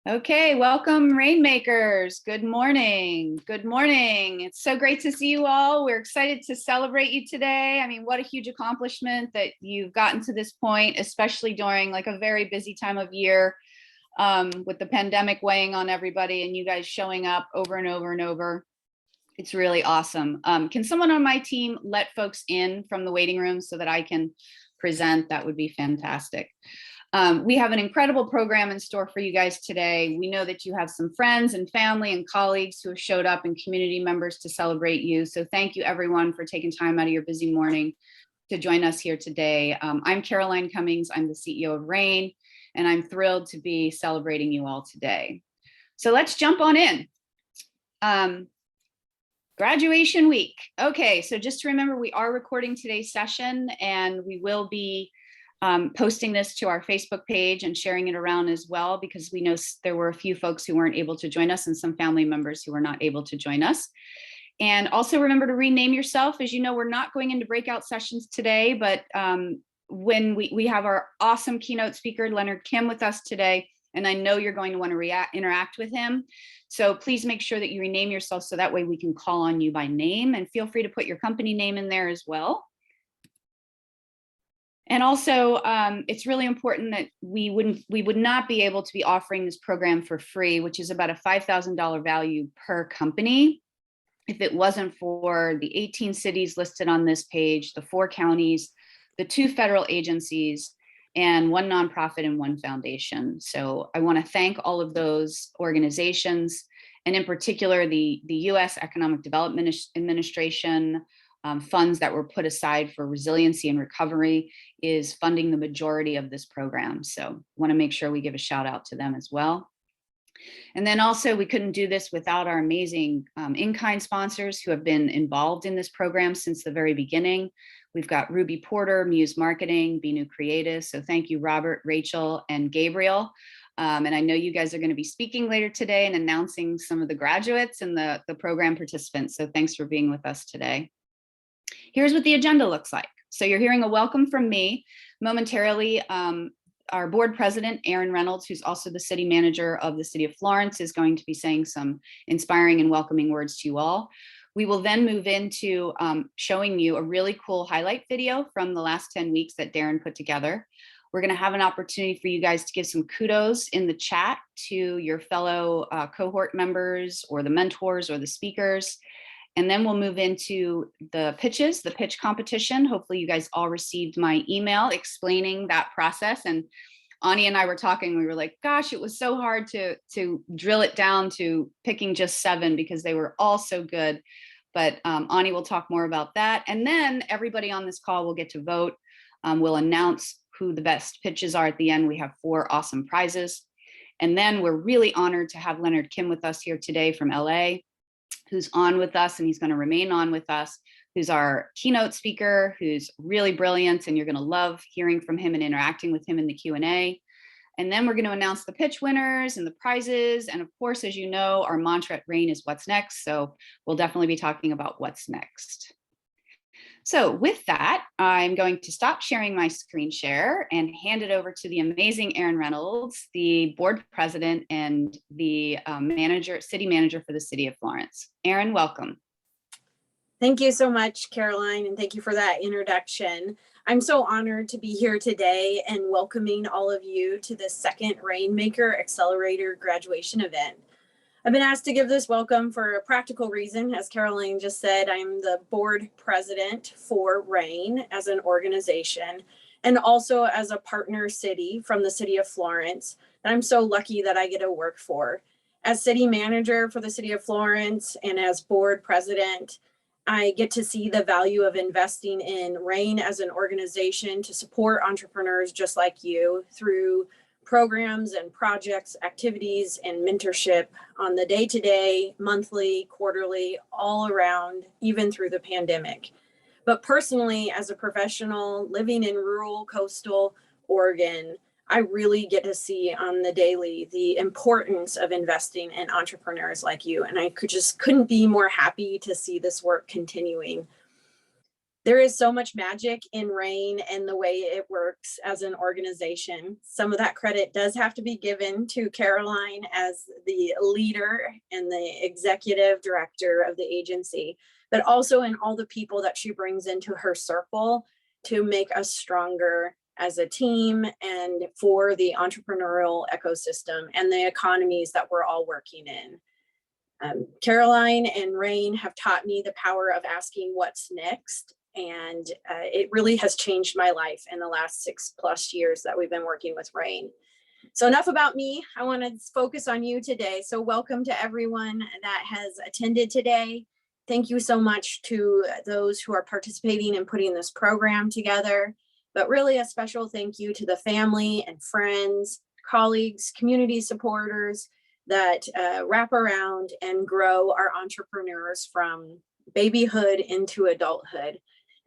Okay, welcome Rainmakers. Good morning. Good morning. It's so great to see you all. We're excited to celebrate you today. I mean, what a huge accomplishment that you've gotten to this point, especially during like a very busy time of year with the pandemic weighing on everybody and you guys showing up over and over and over. It's really awesome. Can someone on my team let folks in from the waiting room so that I can present? That would be fantastic. We have an incredible program in store for you guys today. We know that you have some friends and family and colleagues who have showed up and community members to celebrate you. So thank you everyone for taking time out of your busy morning to join us here today. I'm Caroline Cummings. I'm the CEO of RAIN, and I'm thrilled to be celebrating you all today. So let's jump on in. Graduation week. Okay, so just to remember, we are recording today's session and we will be posting this to our Facebook page and sharing it around as well, because we know there were a few folks who weren't able to join us and some family members who were not able to join us. And also remember to rename yourself. As you know, we're not going into breakout sessions today, but when we have our awesome keynote speaker, Leonard Kim, with us today, and I know you're going to want to interact with him. So please make sure that you rename yourself so that way we can call on you by name, and feel free to put your company name in there as well. And also, it's really important that we would not be able to be offering this program for free, which is about a $5,000 value per company, if it wasn't for the 18 cities listed on this page, the 4 counties, the 2 federal agencies, and 1 nonprofit and 1 foundation. So I want to thank all of those organizations, and in particular, the U.S. Economic Development Administration. Funds that were put aside for resiliency and recovery is funding the majority of this program. So want to make sure we give a shout out to them as well. And then also, we couldn't do this without our amazing in-kind sponsors who have been involved in this program since the very beginning. We've got Ruby Porter, Muse Marketing, Be New Creative. So thank you, Robert, Rachel, and Gabriel. And I know you guys are going to be speaking later today and announcing some of the graduates and the program participants. So thanks for being with us today. Here's what the agenda looks like. So you're hearing a welcome from me. Momentarily, our board president, Aaron Reynolds, who's also the city manager of the city of Florence, is going to be saying some inspiring and welcoming words to you all. We will then move into showing you a really cool highlight video from the last 10 weeks that Darren put together. We're going to have an opportunity for you guys to give some kudos in the chat to your fellow cohort members or the mentors or the speakers. And then we'll move into the pitches, the pitch competition. Hopefully you guys all received my email explaining that process. And Ani and I were talking, we were like, gosh, it was so hard to drill it down to picking just 7 because they were all so good. But Ani will talk more about that. And then everybody on this call will get to vote. We'll announce who the best pitches are at the end. We have 4 awesome prizes. And then we're really honored to have Leonard Kim with us here today from LA, who's on with us, and he's going to remain on with us, who's our keynote speaker, who's really brilliant, and you're going to love hearing from him and interacting with him in the Q&A. And then we're going to announce the pitch winners and the prizes. And of course, as you know, our mantra at RAIN is what's next. So we'll definitely be talking about what's next. So with that, I'm going to stop sharing my screen share and hand it over to the amazing Aaron Reynolds, the board president and the city manager for the city of Florence. Aaron, welcome. Thank you so much, Caroline, and thank you for that introduction. I'm so honored to be here today and welcoming all of you to the second RAINmaker Accelerator graduation event. I've been asked to give this welcome for a practical reason. As Caroline just said, I'm the board president for RAIN as an organization, and also as a partner city from the city of Florence that I'm so lucky that I get to work for. As city manager for the city of Florence and as board president, I get to see the value of investing in RAIN as an organization to support entrepreneurs just like you through programs and projects, activities, and mentorship on the day-to-day, monthly, quarterly, all around, even through the pandemic. But personally, as a professional living in rural coastal Oregon, I really get to see on the daily the importance of investing in entrepreneurs like you. And I couldn't be more happy to see this work continuing. There is so much magic in RAIN and the way it works as an organization. Some of that credit does have to be given to Caroline as the leader and the executive director of the agency, but also in all the people that she brings into her circle to make us stronger as a team and for the entrepreneurial ecosystem and the economies that we're all working in. Caroline and RAIN have taught me the power of asking what's next. And it really has changed my life in the last 6+ years that we've been working with RAIN. So enough about me. I want to focus on you today. So welcome to everyone that has attended today. Thank you so much to those who are participating in putting this program together, but really a special thank you to the family and friends, colleagues, community supporters that wrap around and grow our entrepreneurs from babyhood into adulthood.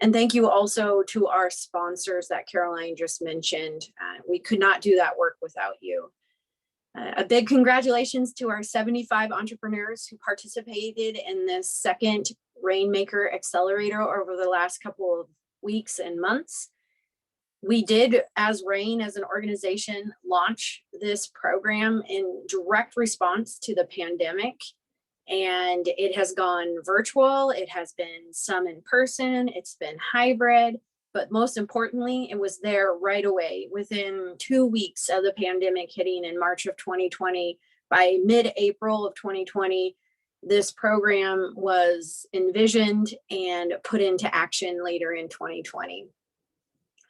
And thank you also to our sponsors that Caroline just mentioned. We could not do that work without you. A big congratulations to our 75 entrepreneurs who participated in this second RAINmaker Accelerator over the last couple of weeks and months. We did, as RAIN, as an organization, launch this program in direct response to the pandemic. And it has gone virtual, it has been some in person, it's been hybrid, but most importantly, it was there right away within 2 weeks of the pandemic hitting in March of 2020. By mid-April of 2020, this program was envisioned and put into action later in 2020.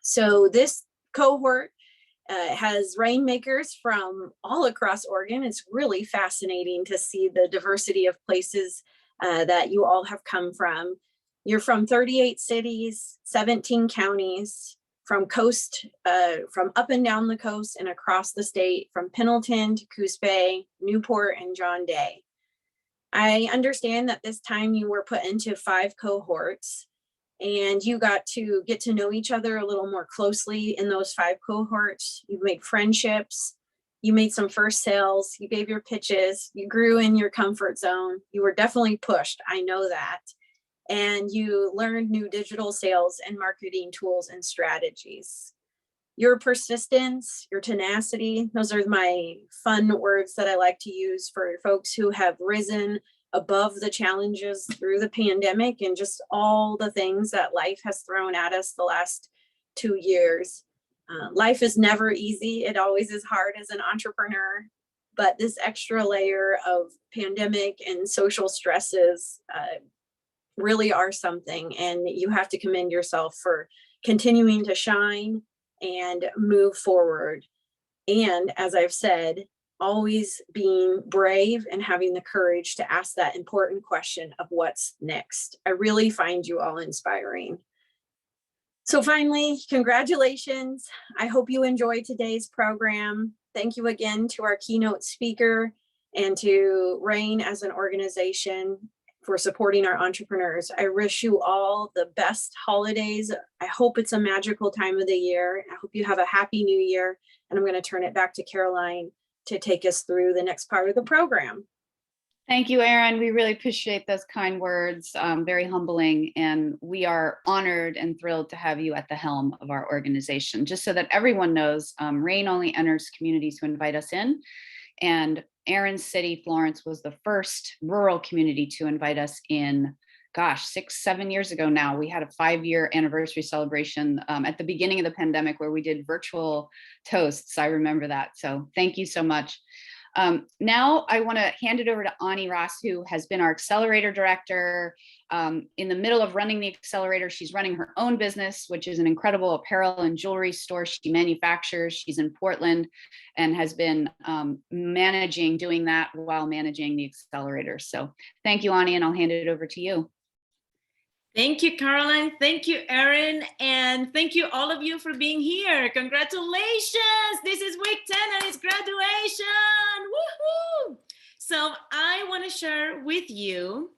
So this cohort has RAINmakers from all across Oregon. It's really fascinating to see the diversity of places that you all have come from. You're from 38 cities, 17 counties, from up and down the coast and across the state, from Pendleton to Coos Bay, Newport, and John Day. I understand that this time you were put into 5 cohorts, and you got to get to know each other a little more closely in those 5 cohorts. You made friendships, you made some first sales, you gave your pitches, you grew in your comfort zone. You were definitely pushed, I know that. And you learned new digital sales and marketing tools and strategies. Your persistence, your tenacity, those are my fun words that I like to use for folks who have risen above the challenges through the pandemic and just all the things that life has thrown at us the last 2 years. Life is never easy. It always is hard as an entrepreneur, but this extra layer of pandemic and social stresses really are something, and you have to commend yourself for continuing to shine and move forward. And as I've said, always being brave and having the courage to ask that important question of what's next. I really find you all inspiring. So finally, congratulations. I hope you enjoyed today's program. Thank you again to our keynote speaker and to RAIN as an organization for supporting our entrepreneurs. I wish you all the best holidays. I hope it's a magical time of the year. I hope you have a happy new year. And I'm going to turn it back to Caroline to take us through the next part of the program. Thank you, Erin. We really appreciate those kind words, very humbling, and we are honored and thrilled to have you at the helm of our organization. Just so that everyone knows, RAIN only enters communities who invite us in, and Erin's city, Florence, was the first rural community to invite us in, 6-7 years ago now. We had a 5-year anniversary celebration at the beginning of the pandemic where we did virtual toasts. I remember that. So thank you so much. Now I want to hand it over to Ani Ross, who has been our accelerator director. In the middle of running the accelerator, she's running her own business, which is an incredible apparel and jewelry store she manufactures. She's in Portland and has been doing that while managing the accelerator. So thank you, Ani, and I'll hand it over to you. Thank you, Caroline. Thank you, Erin. And thank you all of you for being here. Congratulations. This is week 10 and it's graduation. Woohoo! So I want to share with you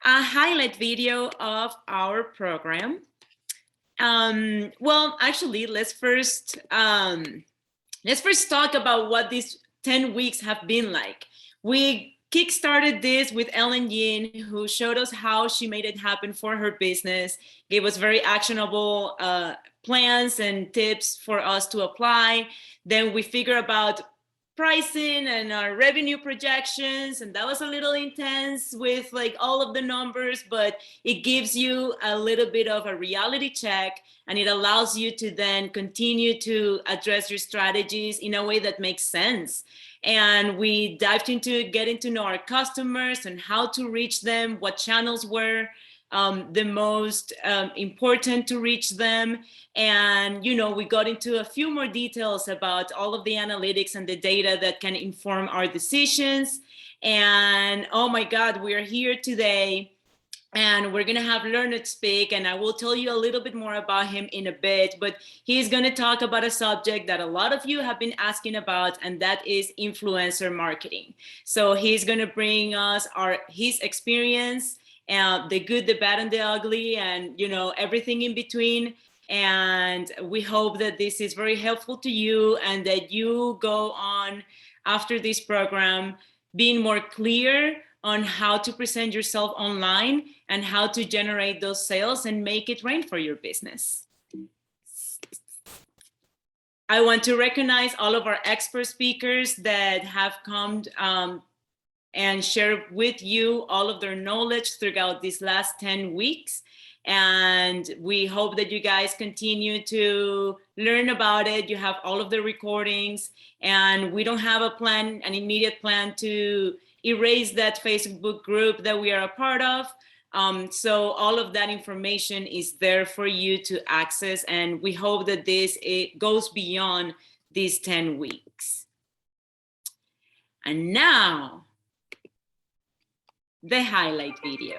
a highlight video of our program. Well, actually, let's first talk about what these 10 weeks have been like. We kickstarted this with Ellen Yin, who showed us how she made it happen for her business, gave us very actionable plans and tips for us to apply. Then we figure about pricing and our revenue projections, and that was a little intense with like all of the numbers, but it gives you a little bit of a reality check, and it allows you to then continue to address your strategies in a way that makes sense. And we dived into getting to know our customers and how to reach them, what channels were the most important to reach them. And, you know, we got into a few more details about all of the analytics and the data that can inform our decisions. And oh my God, we are here today. And we're going to have Leonard speak, and I will tell you a little bit more about him in a bit, but he's going to talk about a subject that a lot of you have been asking about, and that is influencer marketing. So he's going to bring us his experience, the good, the bad, and the ugly, and, you know, everything in between. And we hope that this is very helpful to you, and that you go on after this program being more clear on how to present yourself online and how to generate those sales and make it rain for your business. I want to recognize all of our expert speakers that have come and shared with you all of their knowledge throughout these last 10 weeks. And we hope that you guys continue to learn about it. You have all of the recordings, and we don't have an immediate plan to erase that Facebook group that we are a part of. So all of that information is there for you to access, and we hope that it goes beyond these 10 weeks. And now, the highlight video.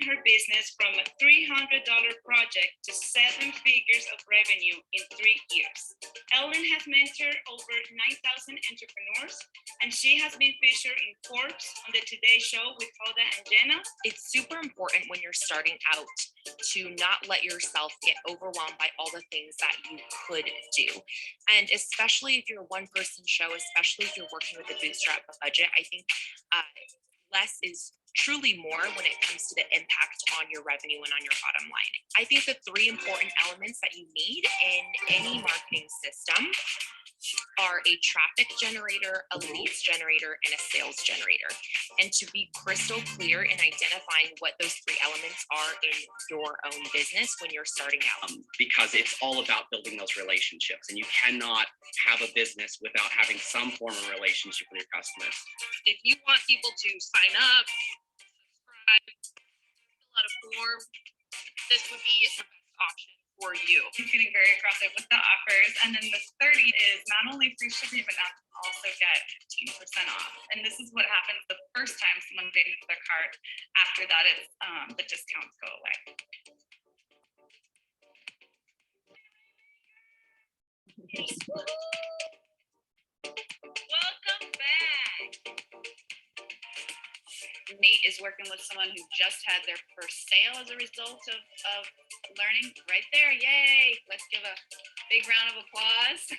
Her business from a $300 project to 7 figures of revenue in 3 years. Ellen has mentored over 9,000 entrepreneurs, and she has been featured in Forbes on the Today Show with Hoda and Jenna. It's super important when you're starting out to not let yourself get overwhelmed by all the things that you could do. And especially if you're a one-person show, especially if you're working with a bootstrap budget, I think less is truly more when it comes to the impact on your revenue and on your bottom line. I think the 3 important elements that you need in any marketing system are a traffic generator, a leads generator, and a sales generator. And to be crystal clear in identifying what those 3 elements are in your own business when you're starting out. Because it's all about building those relationships, and you cannot have a business without having some form of relationship with your customers. If you want people to sign up, subscribe, fill out a form, this would be the best option for you. He's getting very aggressive with the offers. And then the 30 is not only free shipping, but now you can also get 15% off. And this is what happens the first time someone gets into their cart. After that, it's the discounts go away. Welcome back. Nate is working with someone who just had their first sale as a result of learning right there. Yay! Let's give a big round of applause.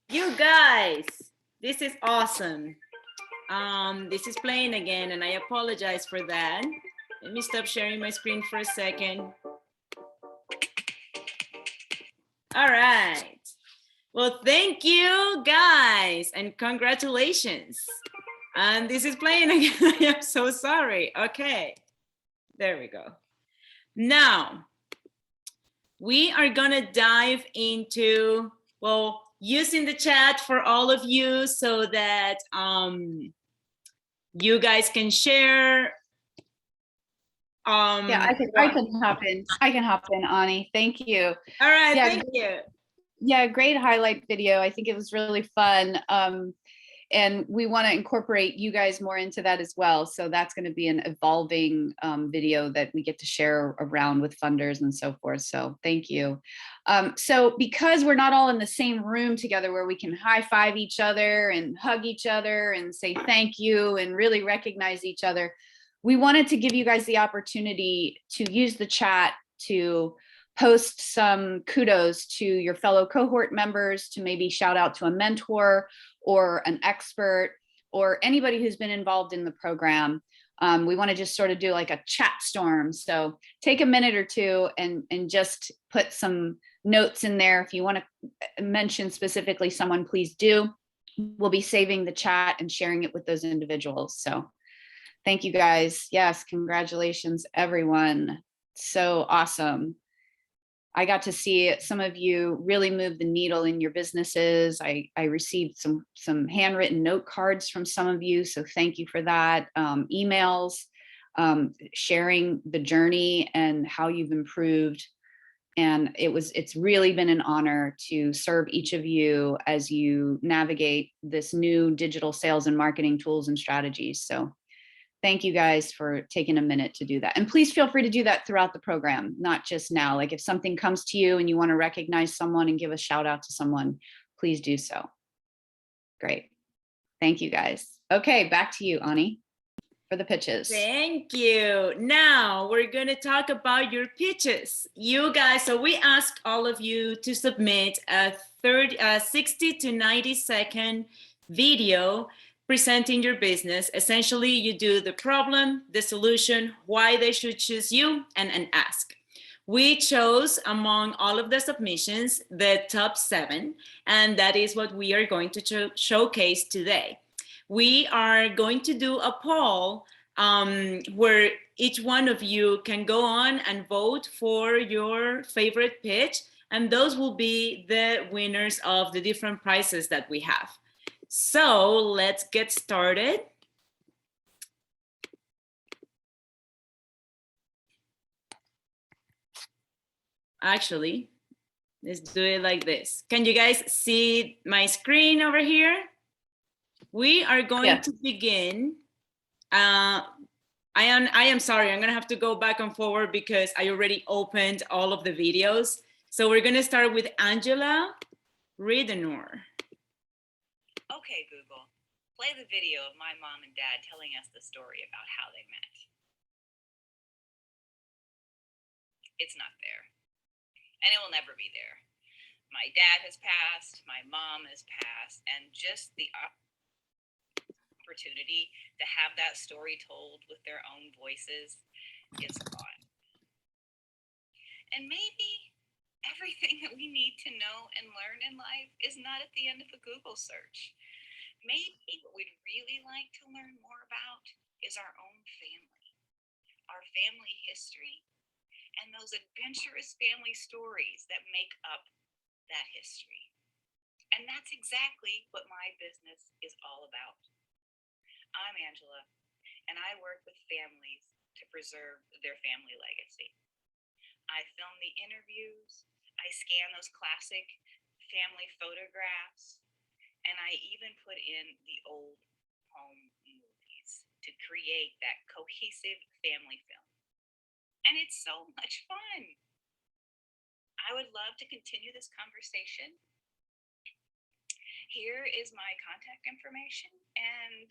You guys, this is awesome. This is playing again, and I apologize for that. Let me stop sharing my screen for a second. All right. Well, thank you guys, and congratulations. And this is playing again. I am so sorry. Okay, there we go. Now, we are gonna dive into, well, using the chat for all of you so that you guys can share. Yeah, I can hop in. I can hop in, Ani. Thank you. All right, Yeah, thank you. Yeah, great highlight video. I think it was really fun. And we want to incorporate you guys more into that as well. So that's going to be an evolving video that we get to share around with funders and so forth. So thank you. So because we're not all in the same room together where we can high five each other and hug each other and say thank you and really recognize each other, we wanted to give you guys the opportunity to use the chat to post some kudos to your fellow cohort members, to maybe shout out to a mentor or an expert or anybody who's been involved in the program. We want to just sort of do like a chat storm. So take a minute or two and just put some notes in there. If you want to mention specifically someone, please do. We'll be saving the chat and sharing it with those individuals. So thank you guys. Yes, congratulations, everyone. So awesome. I got to see some of you really move the needle in your businesses. I received some handwritten note cards from some of you, so thank you for that. Emails, sharing the journey and how you've improved. And it's really been an honor to serve each of you as you navigate this new digital sales and marketing tools and strategies. So thank you guys for taking a minute to do that. And please feel free to do that throughout the program, not just now. Like if something comes to you and you want to recognize someone and give a shout out to someone, please do so. Great. Thank you guys. Okay, back to you, Ani, for the pitches. Thank you. Now we're going to talk about your pitches. You guys, so we asked all of you to submit a 60 to 90 second video presenting your business. Essentially, you do the problem, the solution, why they should choose you, and an ask. We chose among all of the submissions the top 7, and that is what we are going to showcase today. We are going to do a poll where each one of you can go on and vote for your favorite pitch, and those will be the winners of the different prizes that we have. So let's get started. Actually, let's do it like this. Can you guys see my screen over here? We are going to begin. I am sorry, I'm gonna have to go back and forward because I already opened all of the videos. So we're gonna start with Angela Radenor. Okay, Google, play the video of my mom and dad telling us the story about how they met. It's not there, and it will never be there. My dad has passed, my mom has passed, and just the opportunity to have that story told with their own voices is gone. And maybe everything that we need to know and learn in life is not at the end of a Google search. Maybe what we'd really like to learn more about is our own family, our family history, and those adventurous family stories that make up that history. And that's exactly what my business is all about. I'm Angela, and I work with families to preserve their family legacy. I film the interviews, I scan those classic family photographs, and I even put in the old home movies to create that cohesive family film. And it's so much fun. I would love to continue this conversation. Here is my contact information, and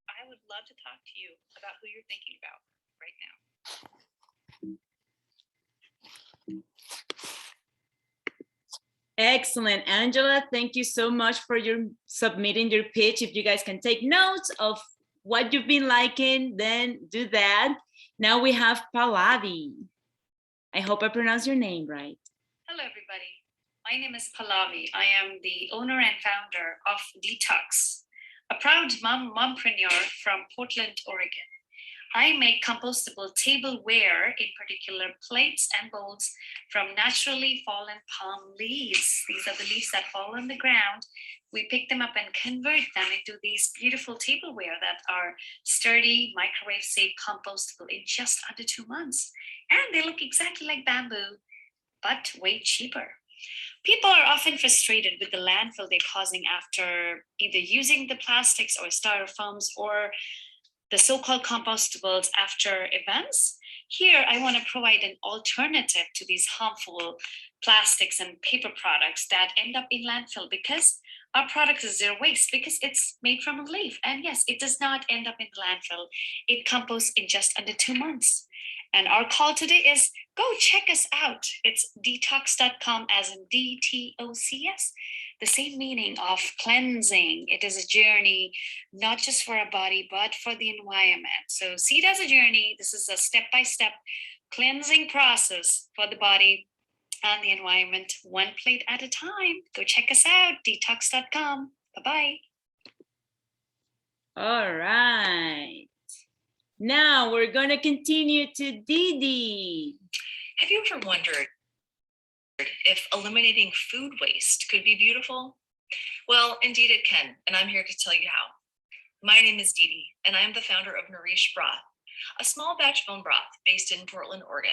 I would love to talk to you about who you're thinking about right now. Excellent, Angela. Thank you so much for submitting your pitch. If you guys can take notes of what you've been liking, then do that. Now we have Pallavi. I hope I pronounced your name right. Hello, everybody. My name is Pallavi. I am the owner and founder of Detox, a proud mompreneur from Portland, Oregon. I make compostable tableware, in particular plates and bowls, from naturally fallen palm leaves. These are the leaves that fall on the ground. We pick them up and convert them into these beautiful tableware that are sturdy, microwave safe, compostable in just under 2 months. And they look exactly like bamboo, but way cheaper. People are often frustrated with the landfill they're causing after either using the plastics or styrofoams or the so-called compostables after events. Here, I want to provide an alternative to these harmful plastics and paper products that end up in landfill, because our product is zero waste, because it's made from a leaf. And yes, it does not end up in the landfill. It composts in just under 2 months. And our call today is go check us out. It's detox.com, as in DTOCS, the same meaning of cleansing. It is a journey, not just for our body, but for the environment. So see it as a journey. This is a step-by-step cleansing process for the body and the environment, one plate at a time. Go check us out, detox.com. Bye-bye. All right. Now we're going to continue to Didi. Have you ever wondered if eliminating food waste could be beautiful? Well, indeed it can, and I'm here to tell you how. My name is Didi, and I am the founder of Nourish Broth, a small batch bone broth based in Portland, Oregon.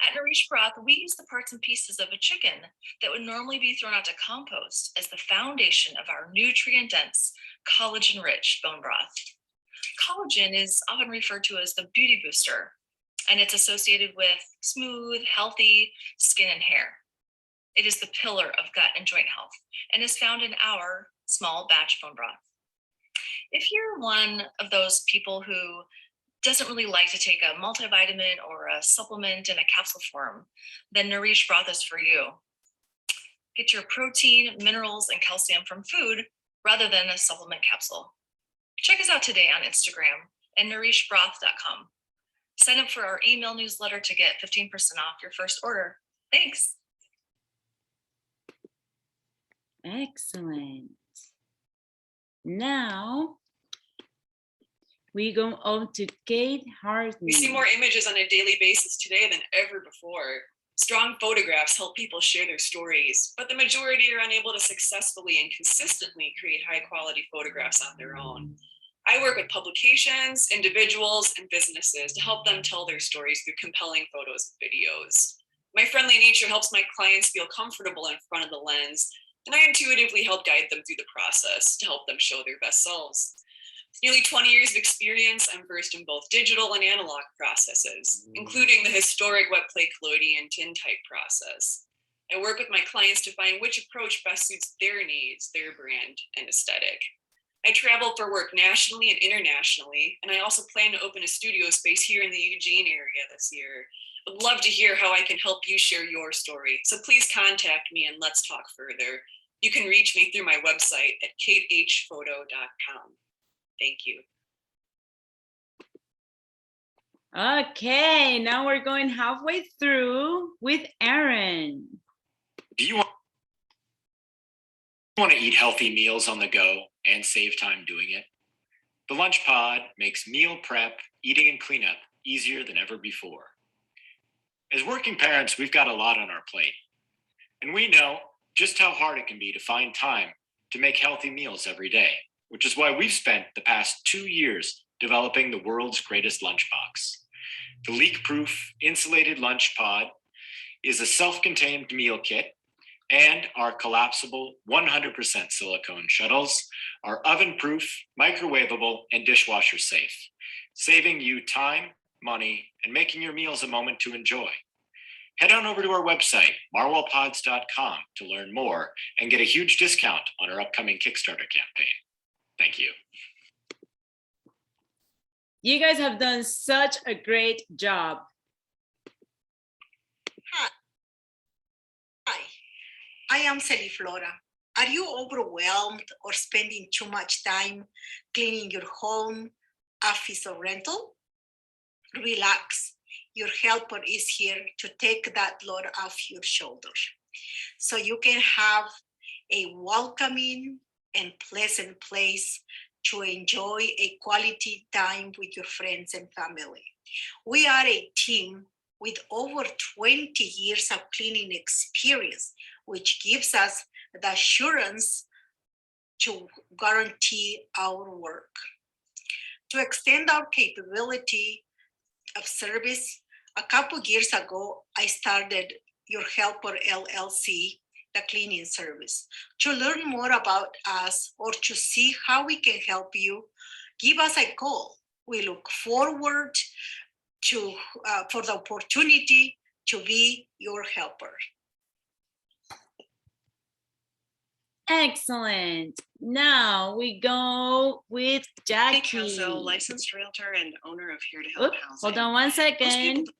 At Nourish Broth, we use the parts and pieces of a chicken that would normally be thrown out to compost as the foundation of our nutrient-dense, collagen-rich bone broth. Collagen is often referred to as the beauty booster, and it's associated with smooth, healthy skin and hair. It is the pillar of gut and joint health and is found in our small batch bone broth. If you're one of those people who doesn't really like to take a multivitamin or a supplement in a capsule form, then Nourish Broth is for you. Get your protein, minerals, and calcium from food rather than a supplement capsule. Check us out today on Instagram at nourishbroth.com. Sign up for our email newsletter to get 15% off your first order. Thanks. Excellent. Now we go on to Kate Hartney. We see more images on a daily basis today than ever before. Strong photographs help people share their stories, but the majority are unable to successfully and consistently create high quality photographs on their own. I work with publications, individuals, and businesses to help them tell their stories through compelling photos and videos. My friendly nature helps my clients feel comfortable in front of the lens, and I intuitively help guide them through the process to help them show their best selves. With nearly 20 years of experience, I'm versed in both digital and analog processes, including the historic wet plate collodion tintype process. I work with my clients to find which approach best suits their needs, their brand, and aesthetic. I travel for work nationally and internationally, and I also plan to open a studio space here in the Eugene area this year. I'd love to hear how I can help you share your story, so please contact me and let's talk further. You can reach me through my website at katehphoto.com. Thank you. Okay, now we're going halfway through with Aaron. Do you want to eat healthy meals on the go and save time doing it? The Lunch Pod makes meal prep, eating, and cleanup easier than ever before. As working parents, we've got a lot on our plate, and we know just how hard it can be to find time to make healthy meals every day, which is why we've spent the past 2 years developing the world's greatest lunchbox. The leak-proof insulated lunch pod is a self-contained meal kit, and our collapsible 100% silicone shuttles are oven-proof, microwavable, and dishwasher safe, saving you time, money, and making your meals a moment to enjoy. Head on over to our website, marwellpods.com, to learn more and get a huge discount on our upcoming Kickstarter campaign. Thank you. You guys have done such a great job. Hi, I am Celiflora. Are you overwhelmed or spending too much time cleaning your home, office, or rental? Relax. Your helper is here to take that load off your shoulders, so you can have a welcoming and pleasant place to enjoy a quality time with your friends and family. We are a team with over 20 years of cleaning experience, which gives us the assurance to guarantee our work. To extend our capability of service, a couple years ago, I started Your Helper LLC, the cleaning service. To learn more about us or to see how we can help you, give us a call. We look forward to for the opportunity to be your helper. Excellent. Now we go with Jackie. Kelso, licensed realtor and owner of Here to Help Housing. Hold on one Most second. people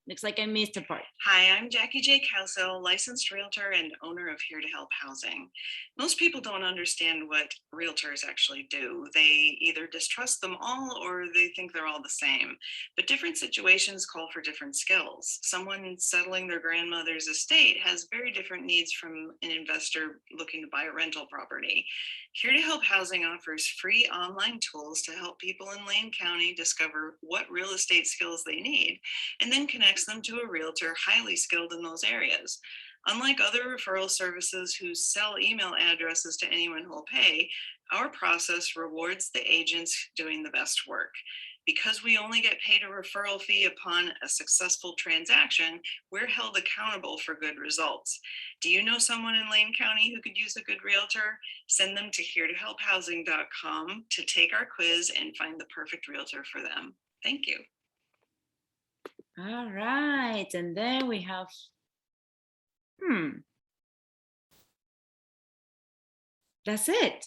Looks like I missed a part. Hi, I'm Jackie J. Kelso, licensed realtor and owner of Here to Help Housing. Most people don't understand what realtors actually do. They either distrust them all or they think they're all the same. But different situations call for different skills. Someone settling their grandmother's estate has very different needs from an investor looking to buy a rental property. Here to Help Housing offers free online tools to help people in Lane County discover what real estate skills they need, and then connects them to a realtor highly skilled in those areas. Unlike other referral services who sell email addresses to anyone who will pay, our process rewards the agents doing the best work. Because we only get paid a referral fee upon a successful transaction, we're held accountable for good results. Do you know someone in Lane County who could use a good realtor? Send them to heretohelphousing.com to take our quiz and find the perfect realtor for them. Thank you. All right, and then we have, that's it.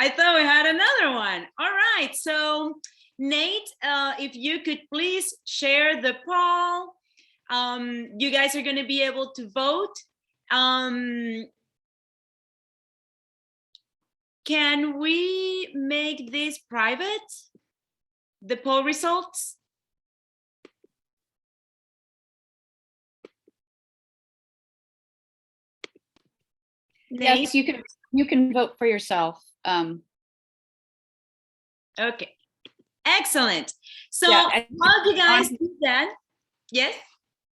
I thought we had another one. All right, so Nate, if you could please share the poll. You guys are gonna be able to vote. Can we make this private? The poll results? Yes, you can vote for yourself. Okay, excellent. So Yeah, while you guys do that, yes?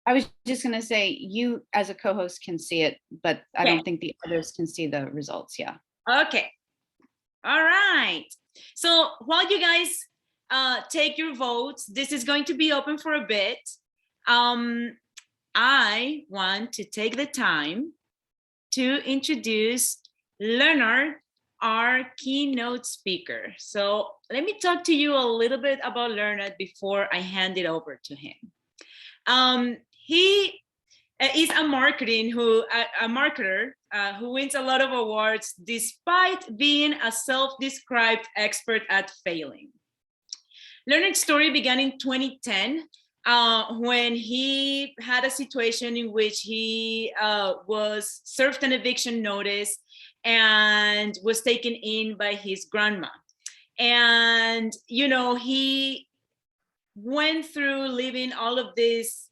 I was just gonna say, you as a co-host can see it, but I don't think the others can see the results, yeah. Okay, all right. So while you guys take your votes, this is going to be open for a bit. I want to take the time to introduce Leonard, our keynote speaker. So let me talk to you a little bit about Leonard before I hand it over to him. He is a marketer who wins a lot of awards despite being a self-described expert at failing. Leonard's story began in 2010 when he had a situation in which he was served an eviction notice and was taken in by his grandma. And, you know, he went through living all of these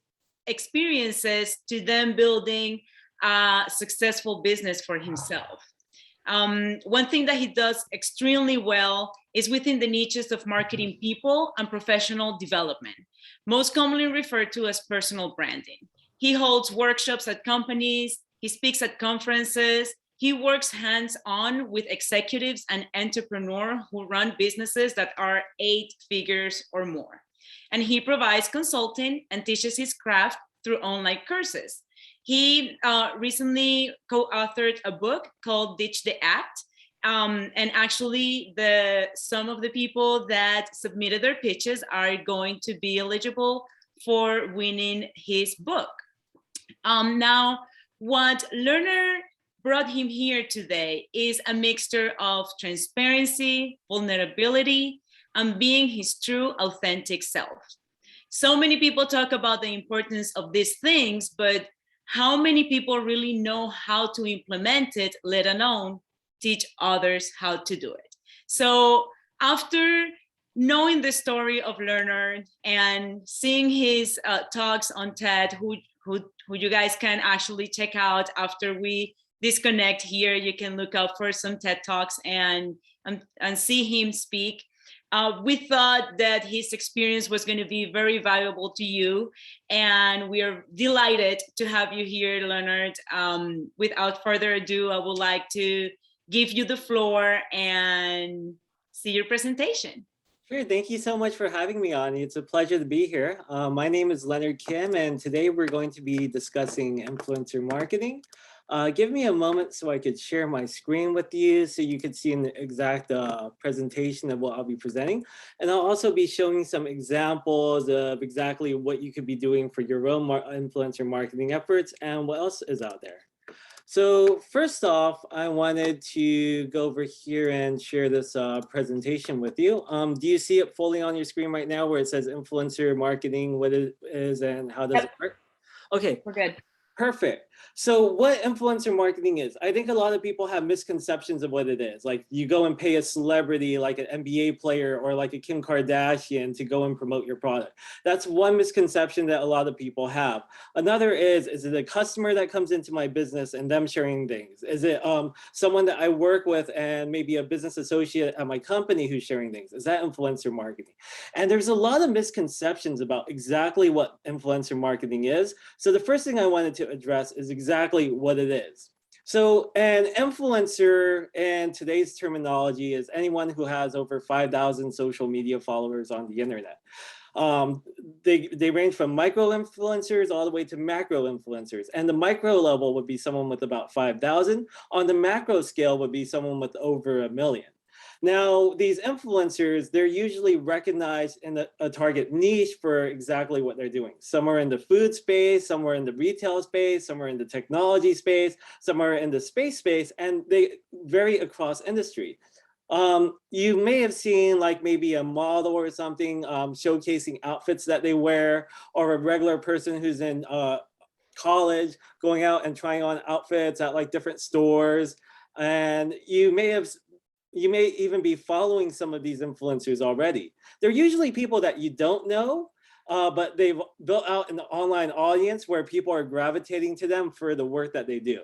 experiences to then building a successful business for himself. One thing that he does extremely well is within the niches of marketing people and professional development, most commonly referred to as personal branding. He holds workshops at companies, he speaks at conferences, he works hands-on with executives and entrepreneurs who run businesses that are 8 figures or more. And he provides consulting and teaches his craft through online courses. He recently co-authored a book called Ditch the Act. And actually, some of the people that submitted their pitches are going to be eligible for winning his book. Now, what Leonard brought him here today is a mixture of transparency, vulnerability, and being his true, authentic self. So many people talk about the importance of these things, but how many people really know how to implement it, let alone teach others how to do it? So after knowing the story of Leonard and seeing his talks on TED, who you guys can actually check out after we disconnect here, you can look out for some TED Talks and see him speak. We thought that his experience was going to be very valuable to you, and we are delighted to have you here, Leonard. Without further ado, I would like to give you the floor and see your presentation. Sure, thank you so much for having me on. It's a pleasure to be here. My name is Leonard Kim, and today we're going to be discussing influencer marketing. Give me a moment so I could share my screen with you so you could see an exact presentation of what I'll be presenting. And I'll also be showing some examples of exactly what you could be doing for your own influencer marketing efforts and what else is out there. So first off, I wanted to go over here and share this presentation with you. Do you see it fully on your screen right now where it says influencer marketing, what it is and how does it work? Okay, we're good. Perfect. So what influencer marketing is, I think a lot of people have misconceptions of what it is. Like you go and pay a celebrity like an NBA player or like a Kim Kardashian to go and promote your product. That's one misconception that a lot of people have. Another is it a customer that comes into my business and them sharing things? Is it someone that I work with and maybe a business associate at my company who's sharing things? Is that influencer marketing? And there's a lot of misconceptions about exactly what influencer marketing is. So the first thing I wanted to address is exactly what it is. So an influencer in today's terminology is anyone who has over 5,000 social media followers on the internet. They range from micro influencers all the way to macro influencers. And the micro level would be someone with about 5,000. On the macro scale would be someone with over 1 million. Now, these influencers, they're usually recognized in a target niche for exactly what they're doing. Some are in the food space, some are in the retail space, some are in the technology space, some are in the space space, and they vary across industry. You may have seen like maybe a model or something showcasing outfits that they wear, or a regular person who's in college going out and trying on outfits at like different stores. And you may even be following some of these influencers already. They're usually people that you don't know, but they've built out an online audience where people are gravitating to them for the work that they do.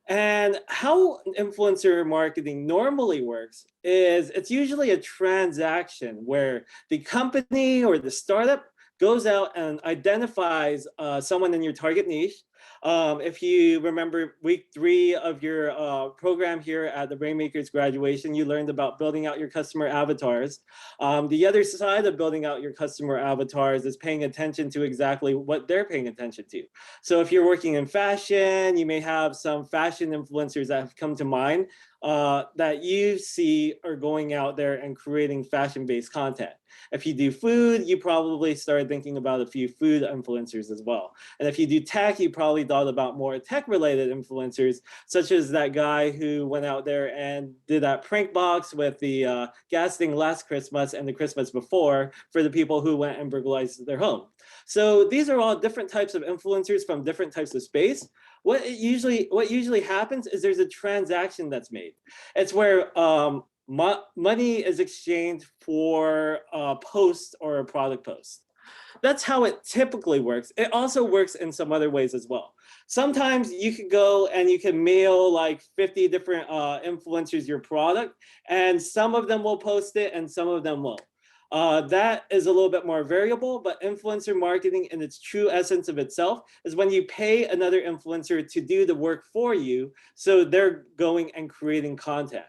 And how influencer marketing normally works is it's usually a transaction where the company or the startup goes out and identifies someone in your target niche. If you remember week 3 of your program here at the RAINmaker's graduation, you learned about building out your customer avatars. The other side of building out your customer avatars is paying attention to exactly what they're paying attention to. So if you're working in fashion, you may have some fashion influencers that have come to mind that you see are going out there and creating fashion-based content. If you do food, you probably started thinking about a few food influencers as well. And if you do tech, you probably thought about more tech-related influencers, such as that guy who went out there and did that prank box with the gas thing last Christmas and the Christmas before for the people who went and burglarized their home. So these are all different types of influencers from different types of space. What usually happens is there's a transaction that's made. It's where money is exchanged for a post or a product post. That's how it typically works. It also works in some other ways as well. Sometimes you could go and you can mail like 50 different influencers your product, and some of them will post it and some of them won't. That is a little bit more variable, but influencer marketing in its true essence of itself is when you pay another influencer to do the work for you, so they're going and creating content.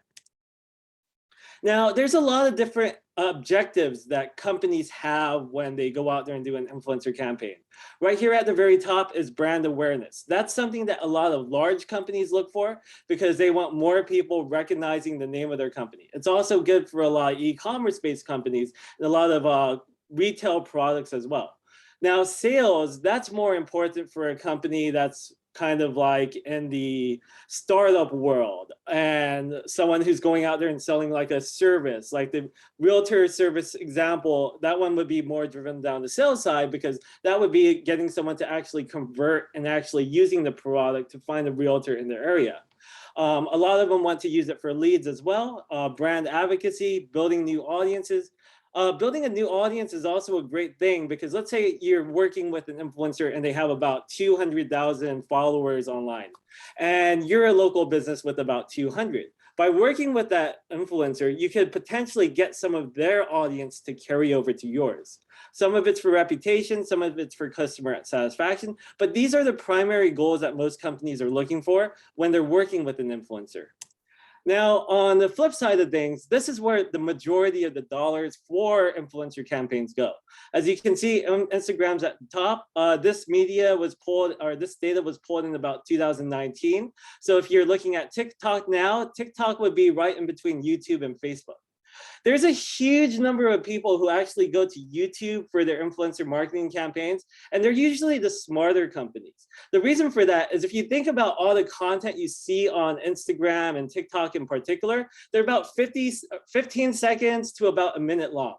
Now, there's a lot of different objectives that companies have when they go out there and do an influencer campaign. Right here at the very top is brand awareness. That's something that a lot of large companies look for because they want more people recognizing the name of their company. It's also good for a lot of e-commerce based companies and a lot of retail products as well. Now, sales, that's more important for a company that's kind of like in the startup world and someone who's going out there and selling like a service, like the realtor service example, that one would be more driven down the sales side because that would be getting someone to actually convert and actually using the product to find a realtor in their area. A lot of them want to use it for leads as well, brand advocacy, building new audiences. Building a new audience is also a great thing because let's say you're working with an influencer and they have about 200,000 followers online and you're a local business with about 200. By working with that influencer, you could potentially get some of their audience to carry over to yours. Some of it's for reputation, some of it's for customer satisfaction, but these are the primary goals that most companies are looking for when they're working with an influencer. Now, on the flip side of things, this is where the majority of the dollars for influencer campaigns go. As you can see, Instagram's at the top. This media was pulled, or this data was pulled in about 2019. So if you're looking at TikTok now, TikTok would be right in between YouTube and Facebook. There's a huge number of people who actually go to YouTube for their influencer marketing campaigns, and they're usually the smarter companies. The reason for that is if you think about all the content you see on Instagram and TikTok in particular, they're about 15 seconds to about a minute long.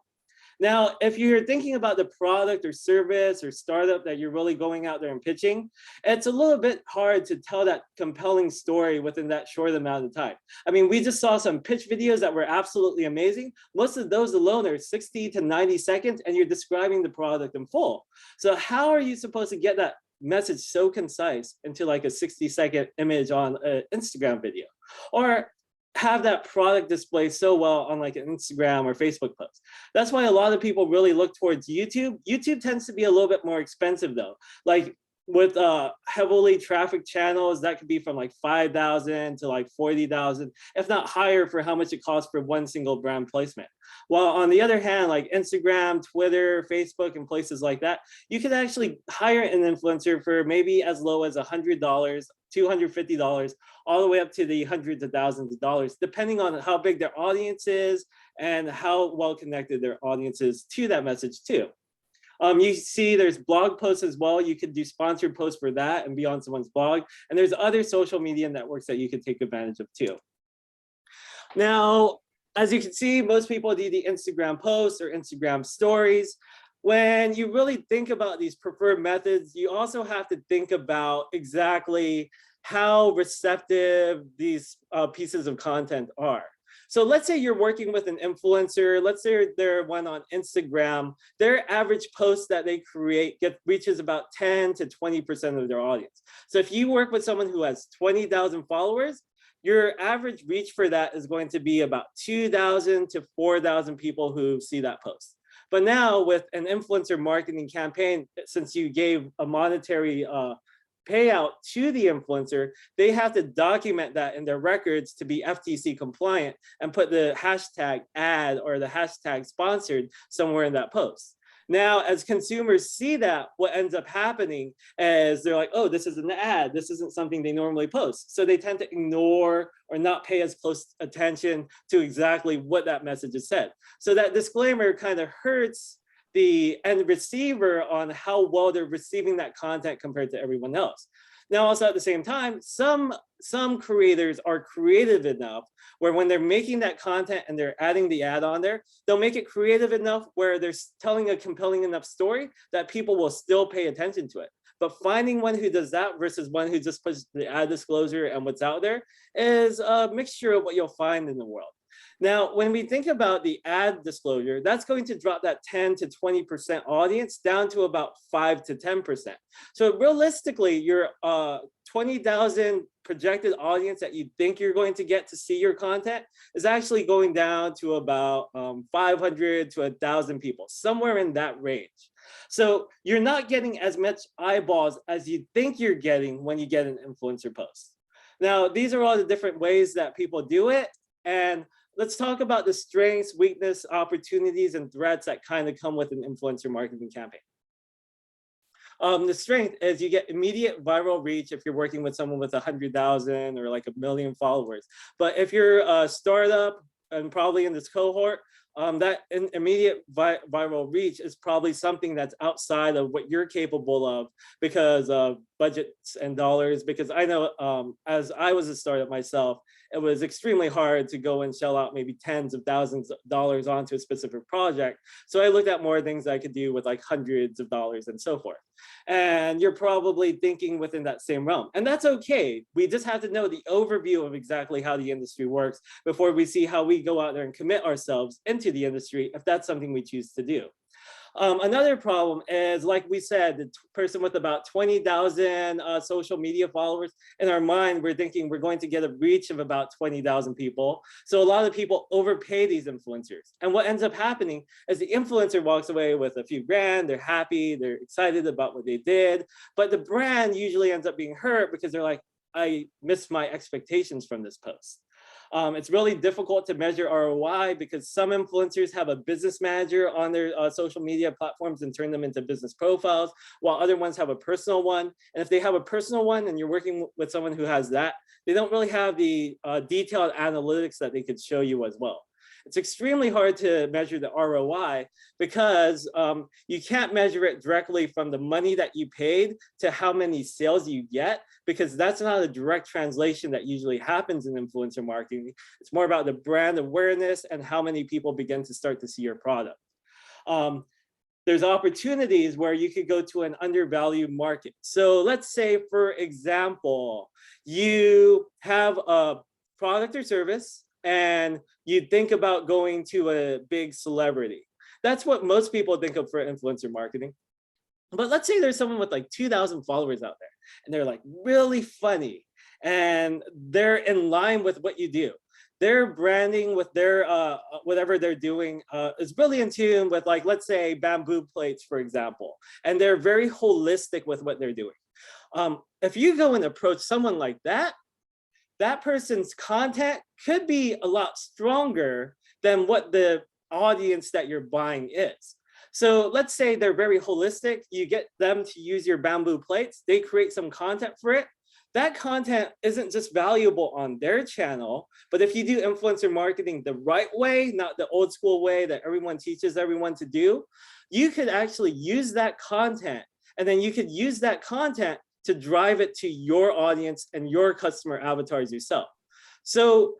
Now, if you're thinking about the product or service or startup that you're really going out there and pitching, it's a little bit hard to tell that compelling story within that short amount of time. I mean, we just saw some pitch videos that were absolutely amazing. Most of those alone are 60 to 90 seconds and you're describing the product in full. So how are you supposed to get that message so concise into like a 60-second image on an Instagram video? Or have that product display so well on like an Instagram or Facebook post. That's why a lot of people really look towards YouTube. YouTube tends to be a little bit more expensive though. Like with heavily trafficked channels, that could be from like 5,000 to like 40,000, if not higher for how much it costs for one single brand placement. While on the other hand, like Instagram, Twitter, Facebook, and places like that, you can actually hire an influencer for maybe as low as $100, $250, all the way up to the hundreds of thousands of dollars, depending on how big their audience is and how well connected their audience is to that message too. You see there's blog posts as well. You could do sponsored posts for that and be on someone's blog. And there's other social media networks that you can take advantage of too. Now, as you can see, most people do the Instagram posts or Instagram stories. When you really think about these preferred methods, you also have to think about exactly how receptive these pieces of content are. So let's say you're working with an influencer, let's say they're one on Instagram, their average post that they create reaches about 10 to 20% of their audience. So if you work with someone who has 20,000 followers, your average reach for that is going to be about 2,000 to 4,000 people who see that post. But now with an influencer marketing campaign, since you gave a monetary payout to the influencer, they have to document that in their records to be FTC compliant and put the hashtag ad or the hashtag sponsored somewhere in that post. Now, as consumers see that, what ends up happening is they're like, oh, this is an ad. This isn't something they normally post. So they tend to ignore or not pay as close attention to exactly what that message is said. So that disclaimer kind of hurts the end receiver on how well they're receiving that content compared to everyone else. Now, also at the same time, some creators are creative enough where when they're making that content and they're adding the ad on there, they'll make it creative enough where they're telling a compelling enough story that people will still pay attention to it. But finding one who does that versus one who just puts the ad disclosure and what's out there is a mixture of what you'll find in the world. Now, when we think about the ad disclosure, that's going to drop that 10 to 20% audience down to about 5 to 10%. So realistically, your 20,000 projected audience that you think you're going to get to see your content is actually going down to about 500 to 1,000 people, somewhere in that range. So you're not getting as much eyeballs as you think you're getting when you get an influencer post. Now, these are all the different ways that people do it. And let's talk about the strengths, weakness, opportunities, and threats that kind of come with an influencer marketing campaign. The strength is you get immediate viral reach if you're working with someone with 100,000 or like 1 million followers. But if you're a startup and probably in this cohort, that immediate viral reach is probably something that's outside of what you're capable of because of budgets and dollars, because I know as I was a startup myself, it was extremely hard to go and shell out maybe tens of thousands of dollars onto a specific project. So I looked at more things I could do with like hundreds of dollars and so forth. And you're probably thinking within that same realm. And that's okay. We just have to know the overview of exactly how the industry works before we see how we go out there and commit ourselves into the industry, if that's something we choose to do. Another problem is, like we said, the person with about 20,000 social media followers, in our mind, we're thinking we're going to get a reach of about 20,000 people. So a lot of people overpay these influencers. And what ends up happening is the influencer walks away with a few grand, they're happy, they're excited about what they did, but the brand usually ends up being hurt because they're like, I missed my expectations from this post. It's really difficult to measure ROI because some influencers have a business manager on their social media platforms and turn them into business profiles, while other ones have a personal one. And if they have a personal one and you're working with someone who has that, they don't really have the detailed analytics that they could show you as well. It's extremely hard to measure the ROI because you can't measure it directly from the money that you paid to how many sales you get, because that's not a direct translation that usually happens in influencer marketing. It's more about the brand awareness and how many people begin to start to see your product. There's opportunities where you could go to an undervalued market. So let's say, for example, you have a product or service and you think about going to a big celebrity. That's what most people think of for influencer marketing. But let's say there's someone with like 2,000 followers out there and they're like really funny and they're in line with what you do. Their branding with their whatever they're doing is really in tune with, like, let's say bamboo plates, for example, and they're very holistic with what they're doing. If you go and approach someone like that, that person's content could be a lot stronger than what the audience that you're buying is. So let's say they're very holistic. You get them to use your bamboo plates. They create some content for it. That content isn't just valuable on their channel, but if you do influencer marketing the right way, not the old school way that everyone teaches everyone to do, you could actually use that content, and then you could use that content to drive it to your audience and your customer avatars yourself. So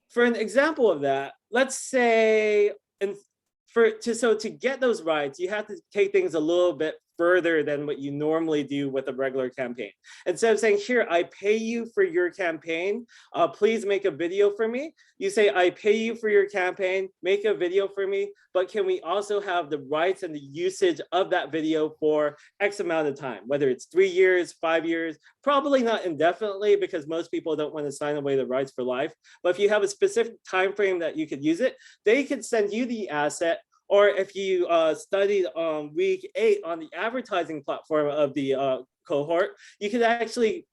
for an example of that, let's say, to get those rights, you have to take things a little bit further than what you normally do with a regular campaign. Instead of saying, here, I pay you for your campaign, please make a video for me. You say, I pay you for your campaign, make a video for me, but can we also have the rights and the usage of that video for X amount of time, whether it's 3 years, 5 years, probably not indefinitely, because most people don't want to sign away the rights for life. But if you have a specific time frame that you could use it, they could send you the asset. Or if you studied week 8 on the advertising platform of the cohort, you could actually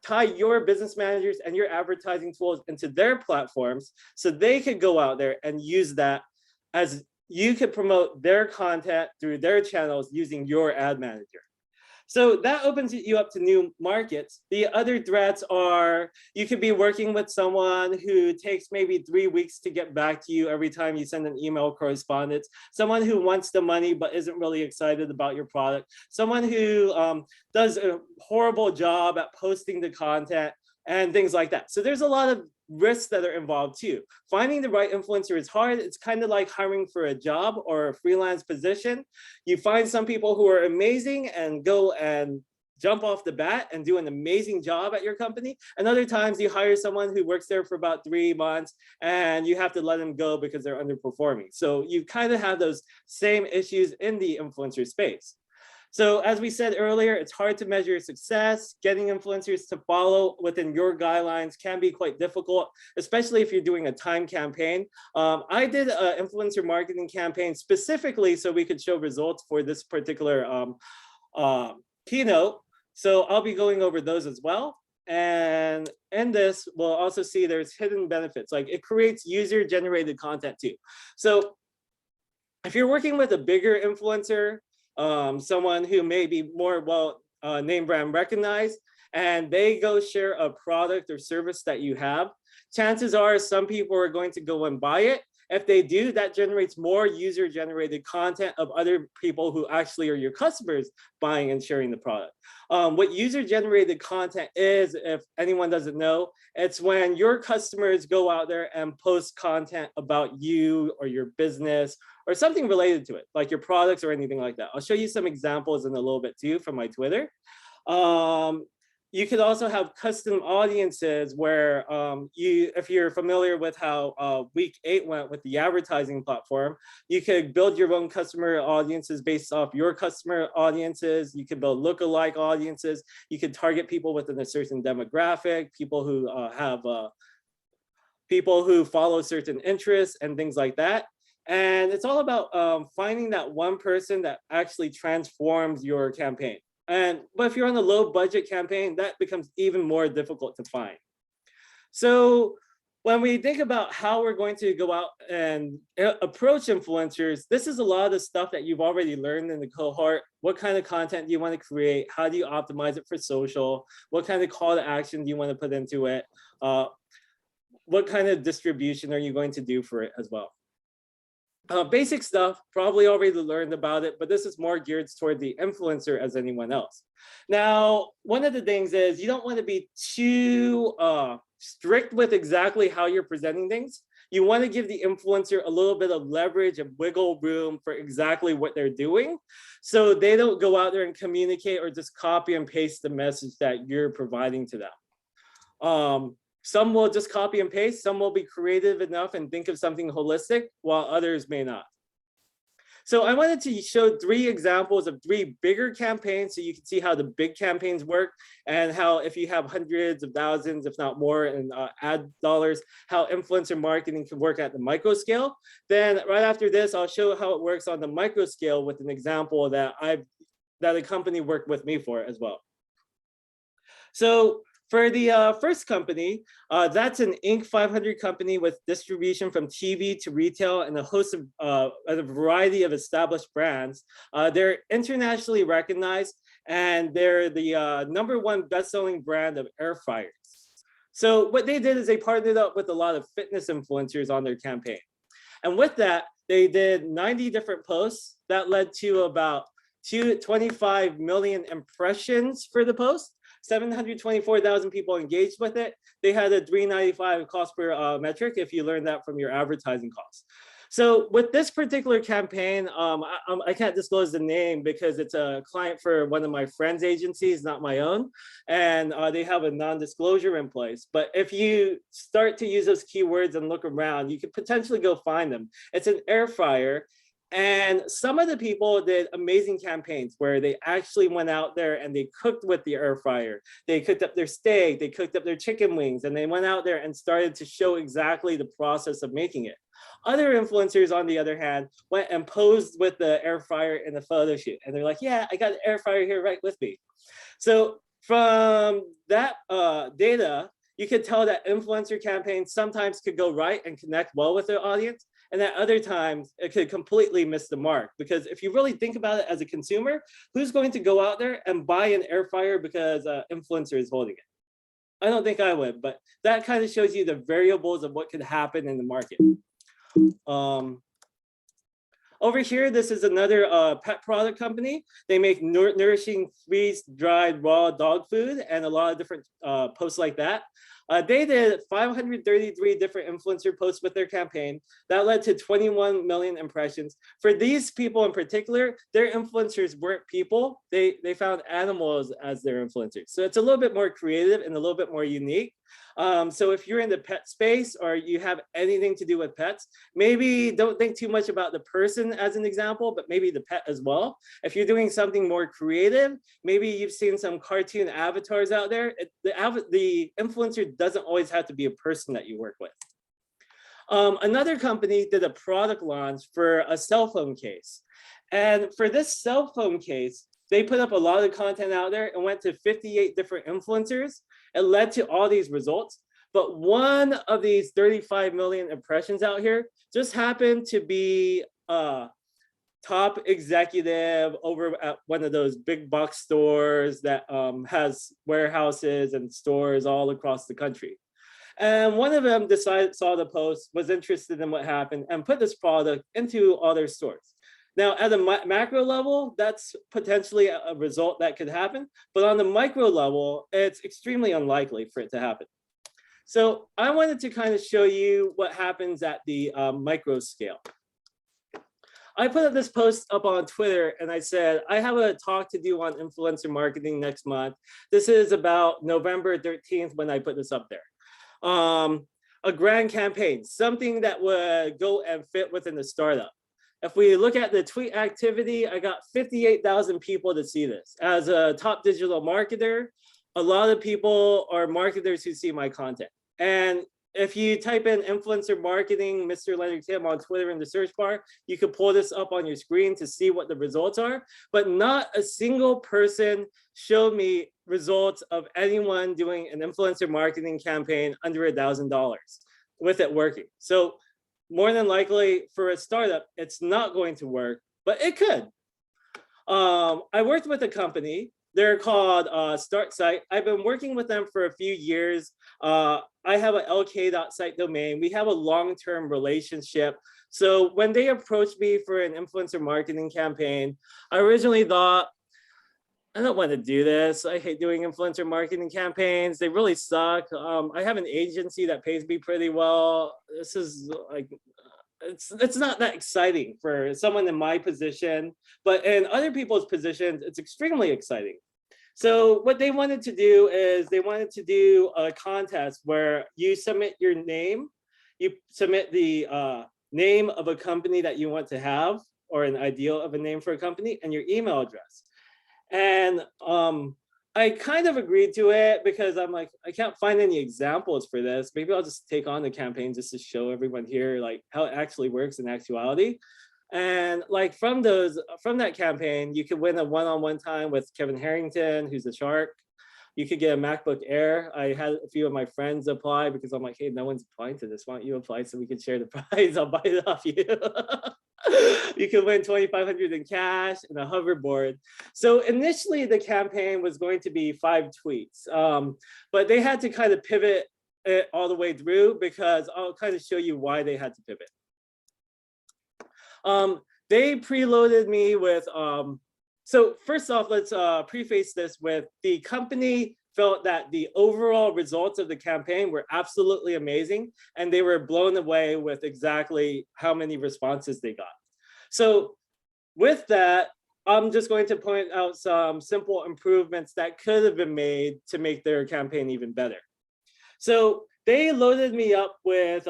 tie your business managers and your advertising tools into their platforms so they could go out there and use that, as you could promote their content through their channels using your ad manager. So that opens you up to new markets. The other threats are, you could be working with someone who takes maybe 3 weeks to get back to you every time you send an email correspondence, someone who wants the money but isn't really excited about your product, someone who does a horrible job at posting the content, and things like that. So there's a lot of risks that are involved too. Finding the right influencer is hard. It's kind of like hiring for a job or a freelance position. You find some people who are amazing and go and jump off the bat and do an amazing job at your company. And other times you hire someone who works there for about 3 months and you have to let them go because they're underperforming. So you kind of have those same issues in the influencer space. So as we said earlier, it's hard to measure success. Getting influencers to follow within your guidelines can be quite difficult, especially if you're doing a time campaign. I did an influencer marketing campaign specifically so we could show results for this particular keynote. So I'll be going over those as well. And in this, we'll also see there's hidden benefits, like it creates user-generated content too. So if you're working with a bigger influencer, someone who may be more name brand recognized, and they go share a product or service that you have, chances are some people are going to go and buy it, If they do, that generates more user-generated content of other people who actually are your customers buying and sharing the product. What user-generated content is, if anyone doesn't know, it's when your customers go out there and post content about you or your business or something related to it, like your products or anything like that. I'll show you some examples in a little bit too from my Twitter. You could also have custom audiences where if you're familiar with how week 8 went with the advertising platform, you could build your own customer audiences based off your customer audiences. You could build lookalike audiences. You could target people within a certain demographic, people who follow certain interests and things like that. And it's all about finding that one person that actually transforms your campaign. But if you're on a low budget campaign, that becomes even more difficult to find. So when we think about how we're going to go out and approach influencers, this is a lot of the stuff that you've already learned in the cohort. What kind of content do you want to create? How do you optimize it for social? What kind of call to action do you want to put into it? What kind of distribution are you going to do for it as well? Basic stuff, probably already learned about it, but this is more geared toward the influencer as anyone else. Now, one of the things is you don't want to be too strict with exactly how you're presenting things. You want to give the influencer a little bit of leverage and wiggle room for exactly what they're doing, so they don't go out there and communicate or just copy and paste the message that you're providing to them. Some will just copy and paste, some will be creative enough and think of something holistic, while others may not. So I wanted to show 3 examples of 3 bigger campaigns so you can see how the big campaigns work, and how if you have hundreds of thousands, if not more, in ad dollars, how influencer marketing can work at the micro scale. Then right after this, I'll show how it works on the micro scale with an example that a company worked with me for as well. So for the first company, that's an Inc. 500 company with distribution from TV to retail and a host of a variety of established brands. They're internationally recognized, and they're the #1 best-selling brand of air fryers. So what they did is they partnered up with a lot of fitness influencers on their campaign. And with that, they did 90 different posts that led to about 25 million impressions for the post. 724,000 people engaged with it. They had a $3.95 cost per metric if you learned that from your advertising costs. So with this particular campaign, I can't disclose the name because it's a client for one of my friends' agencies, not my own, and they have a non-disclosure in place. But if you start to use those keywords and look around, you could potentially go find them. It's an air fryer. And some of the people did amazing campaigns where they actually went out there and they cooked with the air fryer. They cooked up their steak, they cooked up their chicken wings, and they went out there and started to show exactly the process of making it. Other influencers, on the other hand, went and posed with the air fryer in the photo shoot. And they're like, yeah, I got the air fryer here right with me. So from that data, you could tell that influencer campaigns sometimes could go right and connect well with their audience. And at other times, it could completely miss the mark. Because if you really think about it as a consumer, who's going to go out there and buy an air fryer because an influencer is holding it? I don't think I would, but that kind of shows you the variables of what could happen in the market. Over here, this is another pet product company. They make nourishing freeze-dried raw dog food and a lot of different posts like that. They did 533 different influencer posts with their campaign. That led to 21 million impressions. For these people in particular, their influencers weren't people. They found animals as their influencers. So it's a little bit more creative and a little bit more unique. So if you're in the pet space or you have anything to do with pets, maybe don't think too much about the person as an example, but maybe the pet as well. If you're doing something more creative, maybe you've seen some cartoon avatars out there. The influencer doesn't always have to be a person that you work with. Another company did a product launch for a cell phone case. And for this cell phone case, they put up a lot of content out there and went to 58 different influencers. It led to all these results. But one of these 35 million impressions out here just happened to be a top executive over at one of those big box stores that has warehouses and stores all across the country. And one of them saw the post, was interested in what happened, and put this product into all their stores. Now, at a macro level, that's potentially a result that could happen. But on the micro level, it's extremely unlikely for it to happen. So I wanted to kind of show you what happens at the micro scale. I put up this post up on Twitter and I said, I have a talk to do on influencer marketing next month. This is about November 13th when I put this up there. A grand campaign, something that would go and fit within the startup. If we look at the tweet activity, I got 58,000 people to see this. As a top digital marketer, a lot of people are marketers who see my content. And if you type in influencer marketing, Mr. Leonard Kim on Twitter in the search bar, you can pull this up on your screen to see what the results are. But not a single person showed me results of anyone doing an influencer marketing campaign under $1,000 with it working. So more than likely for a startup, it's not going to work, but it could. I worked with a company. They're called StartSite. I've been working with them for a few years. I have an lk.site domain. We have a long-term relationship. So when they approached me for an influencer marketing campaign, I originally thought, I don't want to do this. I hate doing influencer marketing campaigns. They really suck. I have an agency that pays me pretty well. This is like, it's not that exciting for someone in my position, but in other people's positions, it's extremely exciting. So what they wanted to do is they wanted to do a contest where you submit your name, you submit the name of a company that you want to have, or an ideal of a name for a company, and your email address. And I kind of agreed to it because I'm like, I can't find any examples for this. Maybe I'll just take on the campaign just to show everyone here like how it actually works in actuality. And like from that campaign, you could win a one-on-one time with Kevin Harrington, who's a shark. You could get a MacBook Air. I had a few of my friends apply because I'm like, hey, no one's applying to this. Why don't you apply so we can share the prize? I'll buy it off you. You can win $2,500 in cash and a hoverboard. So initially the campaign was going to be 5 tweets, but they had to kind of pivot it all the way through because I'll kind of show you why they had to pivot. They preloaded me with, so first off, let's preface this with the company felt that the overall results of the campaign were absolutely amazing, and they were blown away with exactly how many responses they got. So with that, I'm just going to point out some simple improvements that could have been made to make their campaign even better. So they loaded me up with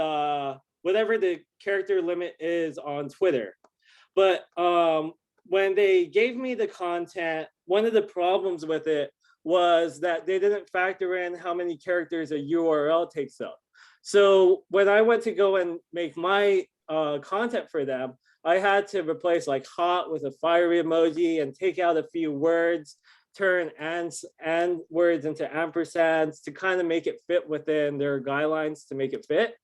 whatever the character limit is on Twitter. But when they gave me the content, one of the problems with it was that they didn't factor in how many characters a URL takes up. So when I went to go and make my content for them, I had to replace like hot with a fiery emoji and take out a few words, turn and words into ampersands to kind of make it fit within their guidelines to make it fit.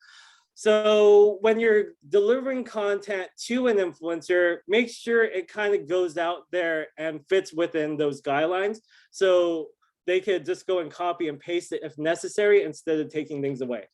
So when you're delivering content to an influencer, make sure it kind of goes out there and fits within those guidelines. So they could just go and copy and paste it if necessary instead of taking things away.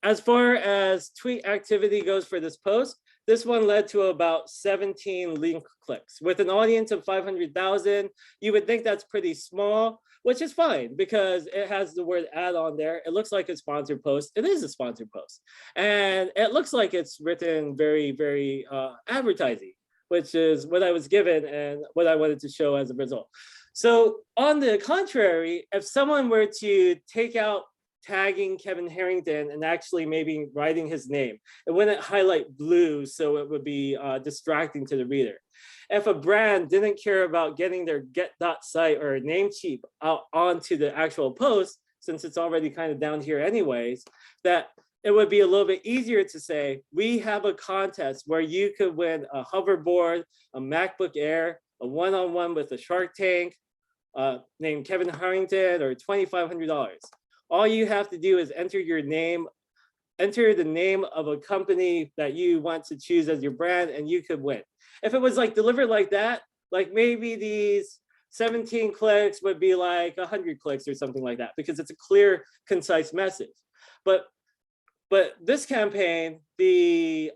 As far as tweet activity goes for this post, this one led to about 17 link clicks. With an audience of 500,000, you would think that's pretty small, which is fine because it has the word ad on there. It looks like a sponsored post. It is a sponsored post. And it looks like it's written very, very advertising, which is what I was given and what I wanted to show as a result. So on the contrary, if someone were to take out tagging Kevin Harrington and actually maybe writing his name, it wouldn't highlight blue, so it would be distracting to the reader. If a brand didn't care about getting their get.site or Namecheap out onto the actual post, since it's already kind of down here anyways, that it would be a little bit easier to say, we have a contest where you could win a hoverboard, a MacBook Air, a one-on-one with a Shark Tank named Kevin Harrington, or $2,500. All you have to do is enter your name, enter the name of a company that you want to choose as your brand, and you could win. If it was like delivered like that, like maybe these 17 clicks would be like 100 clicks or something like that, because it's a clear, concise message. But this campaign, the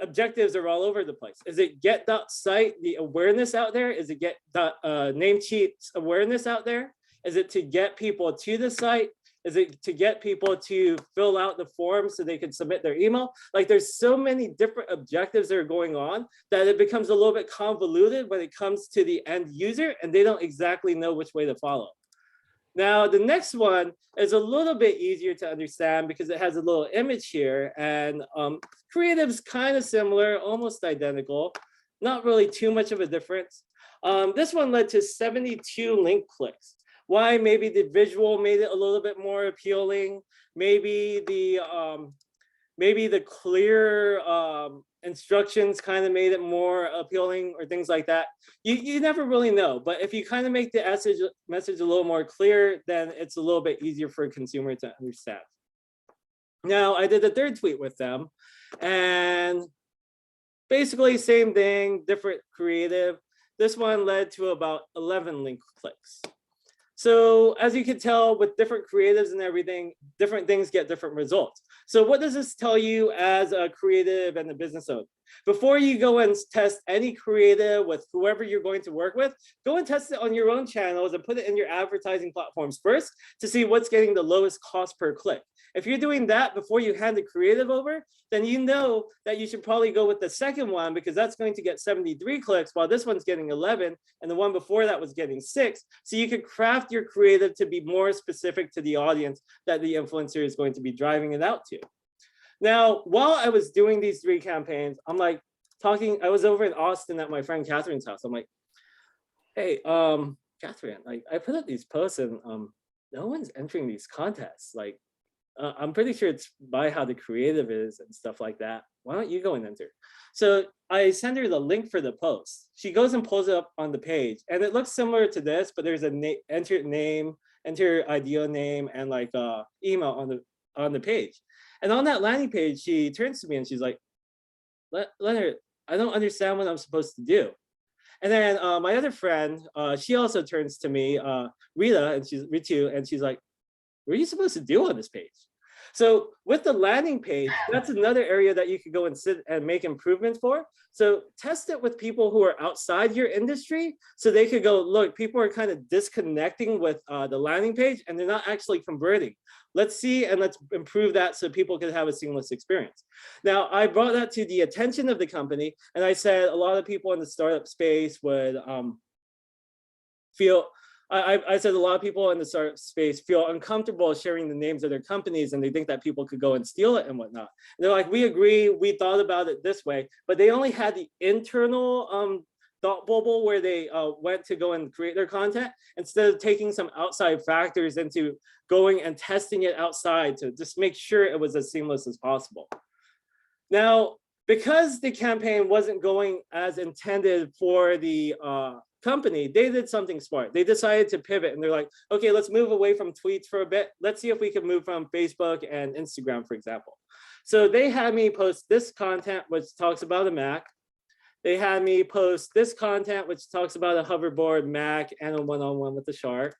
objectives are all over the place. Is it get .site, the awareness out there? Is it get Namecheap's awareness out there? Is it to get people to the site? Is it to get people to fill out the form so they can submit their email? Like, there's so many different objectives that are going on that it becomes a little bit convoluted when it comes to the end user, and they don't exactly know which way to follow. Now, the next one is a little bit easier to understand because it has a little image here, and creative's kind of similar, almost identical, not really too much of a difference. This one led to 72 link clicks. Why? Maybe the visual made it a little bit more appealing. Maybe the clear instructions kind of made it more appealing, or things like that. You never really know, but if you kind of make the message a little more clear, then it's a little bit easier for a consumer to understand. Now, I did a third tweet with them, and basically same thing, different creative. This one led to about 11 link clicks. So as you can tell, with different creatives and everything, different things get different results. So what does this tell you as a creative and a business owner? Before you go and test any creative with whoever you're going to work with, go and test it on your own channels and put it in your advertising platforms first to see what's getting the lowest cost per click. If you're doing that before you hand the creative over, then you know that you should probably go with the second one, because that's going to get 73 clicks while this one's getting 11, and the one before that was getting 6. So you could craft your creative to be more specific to the audience that the influencer is going to be driving it out to. Now, while I was doing these 3 campaigns, I'm like talking, I was over in Austin at my friend Catherine's house. I'm like, hey, Catherine, like I put up these posts and no one's entering these contests. Like, I'm pretty sure it's by how the creative is and stuff like that. Why don't you go and enter? So I send her the link for the post. She goes and pulls it up on the page, and it looks similar to this, but there's a enter name, enter ideal name, and like email on the page. And on that landing page, she turns to me and she's like, Leonard, I don't understand what I'm supposed to do. And then my other friend, she also turns to me, Rita, and she's like, what are you supposed to do on this page? So with the landing page, that's another area that you could go and sit and make improvements for. So test it with people who are outside your industry, so they could go, look, people are kind of disconnecting with the landing page and they're not actually converting. Let's see, and let's improve that so people can have a seamless experience. Now, I brought that to the attention of the company, and I said a lot of people in the startup space would I said a lot of people in the startup space feel uncomfortable sharing the names of their companies, and they think that people could go and steal it and whatnot. And they're like, we agree, we thought about it this way, but they only had the internal thought bubble where they went to go and create their content, instead of taking some outside factors into going and testing it outside to just make sure it was as seamless as possible. Now, because the campaign wasn't going as intended for the company, they did something smart. They decided to pivot, and they're like, okay, let's move away from tweets for a bit. Let's see if we can move from Facebook and Instagram, for example. So they had me post this content, which talks about a Mac. They had me post this content, which talks about a hoverboard, Mac, and a one-on-one with the shark.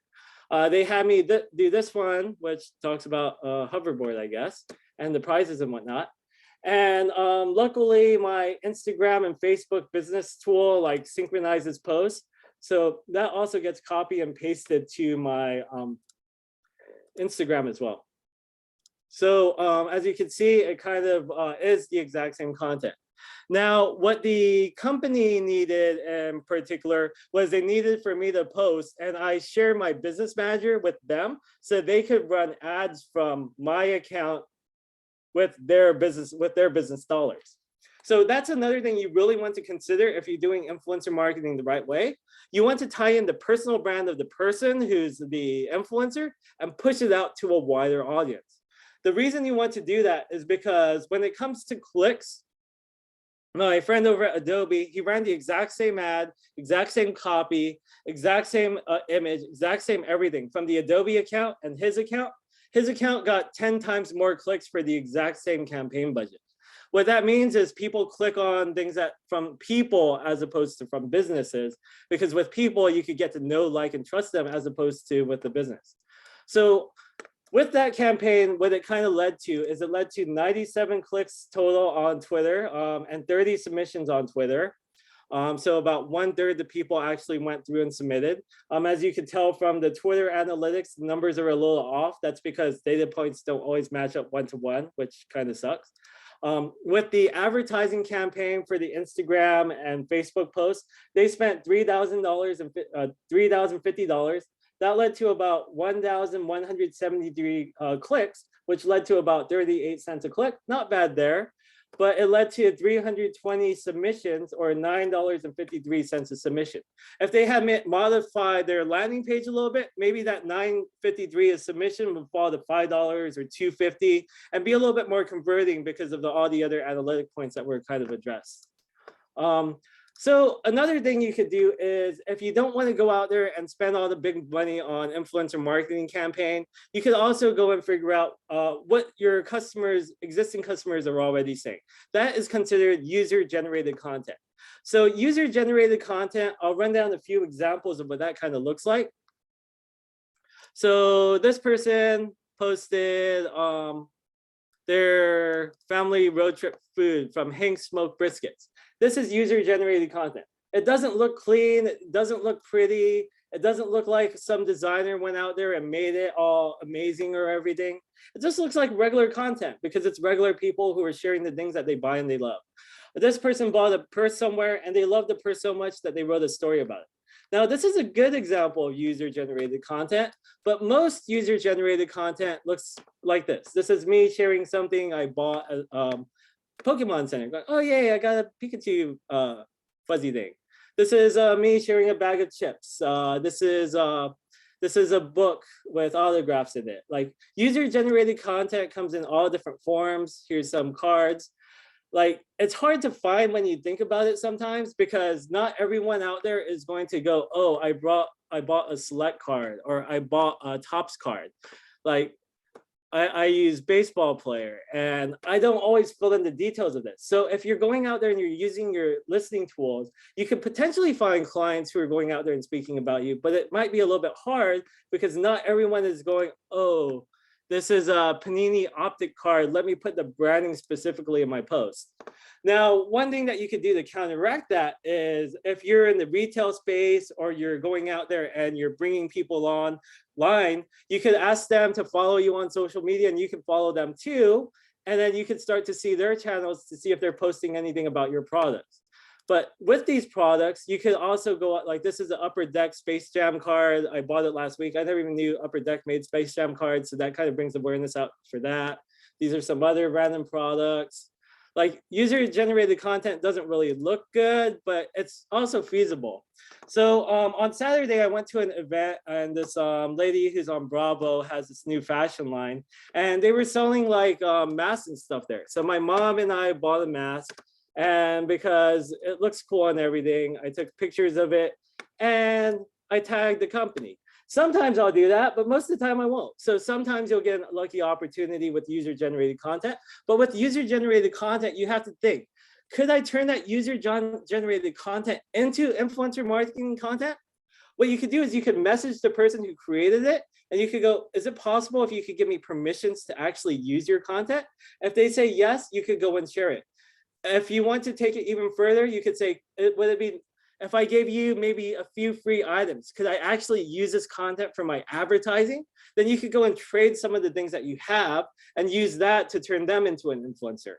They had me do this one, which talks about a hoverboard, I guess, and the prizes and whatnot. And luckily, my Instagram and Facebook business tool like synchronizes posts. So that also gets copy and pasted to my Instagram as well. So as you can see, it kind of is the exact same content. Now, what the company needed in particular was they needed for me to post, and I share my business manager with them so they could run ads from my account with their business dollars. So that's another thing you really want to consider if you're doing influencer marketing the right way. You want to tie in the personal brand of the person who's the influencer and push it out to a wider audience. The reason you want to do that is because when it comes to clicks, my friend over at Adobe, he ran the exact same ad, exact same copy, exact same image, exact same everything from the Adobe account and his account. His account got 10 times more clicks for the exact same campaign budget. What that means is people click on things that from people as opposed to from businesses, because with people, you could get to know, like, and trust them as opposed to with the business. So with that campaign, what it kind of led to is it led to 97 clicks total on Twitter and 30 submissions on Twitter. So about 1/3 the people actually went through and submitted. As you can tell from the Twitter analytics, the numbers are a little off. That's because data points don't always match up one-to-one, which kind of sucks. With the advertising campaign for the Instagram and Facebook posts, they spent $3,000 and $3,050. That led to about 1,173 clicks, which led to about 38 cents a click. Not bad there, but it led to 320 submissions or $9.53 a submission. If they had modified their landing page a little bit, maybe that $9.53 a submission would fall to $5 or $2.50 and be a little bit more converting because of all the other analytic points that were kind of addressed. So another thing you could do is if you don't want to go out there and spend all the big money on influencer marketing campaign, you could also go and figure out what your existing customers are already saying. That is considered user-generated content. So user-generated content, I'll run down a few examples of what that kind of looks like. So this person posted their family road trip food from Hank's Smoked Briskets. This is user-generated content. It doesn't look clean, it doesn't look pretty, it doesn't look like some designer went out there and made it all amazing or everything. It just looks like regular content because it's regular people who are sharing the things that they buy and they love. But this person bought a purse somewhere and they love the purse so much that they wrote a story about it. Now, this is a good example of user-generated content, but most user-generated content looks like this. This is me sharing something I bought at Pokemon Center. Like, oh yeah, I got a Pikachu fuzzy thing. This is me sharing a bag of chips. This is a book with autographs in it. Like user-generated content comes in all different forms. Here's some cards. Like it's hard to find when you think about it sometimes because not everyone out there is going to go, oh, I bought a select card or I bought a Topps card. Like I use baseball player and I don't always fill in the details of this. So if you're going out there and you're using your listening tools, you could potentially find clients who are going out there and speaking about you, but it might be a little bit hard because not everyone is going, oh, this is a Panini Optic card. Let me put the branding specifically in my post. Now, one thing that you could do to counteract that is if you're in the retail space or you're going out there and you're bringing people online, you could ask them to follow you on social media and you can follow them too. And then you can start to see their channels to see if they're posting anything about your products. But with these products, you could also go out, like this is an Upper Deck Space Jam card. I bought it last week. I never even knew Upper Deck made Space Jam cards. So that kind of brings awareness out for that. These are some other random products. Like user-generated content doesn't really look good, but it's also feasible. So on Saturday, I went to an event and this lady who's on Bravo has this new fashion line and they were selling like masks and stuff there. So my mom and I bought a mask. And because it looks cool and everything, I took pictures of it and I tagged the company. Sometimes I'll do that, but most of the time I won't. So sometimes you'll get a lucky opportunity with user-generated content. But with user-generated content, you have to think, could I turn that user-generated content into influencer marketing content? What you could do is you could message the person who created it and you could go, is it possible if you could give me permissions to actually use your content? If they say yes, you could go and share it. If you want to take it even further, you could say, would it be, if I gave you maybe a few free items, could I actually use this content for my advertising? Then you could go and trade some of the things that you have and use that to turn them into an influencer.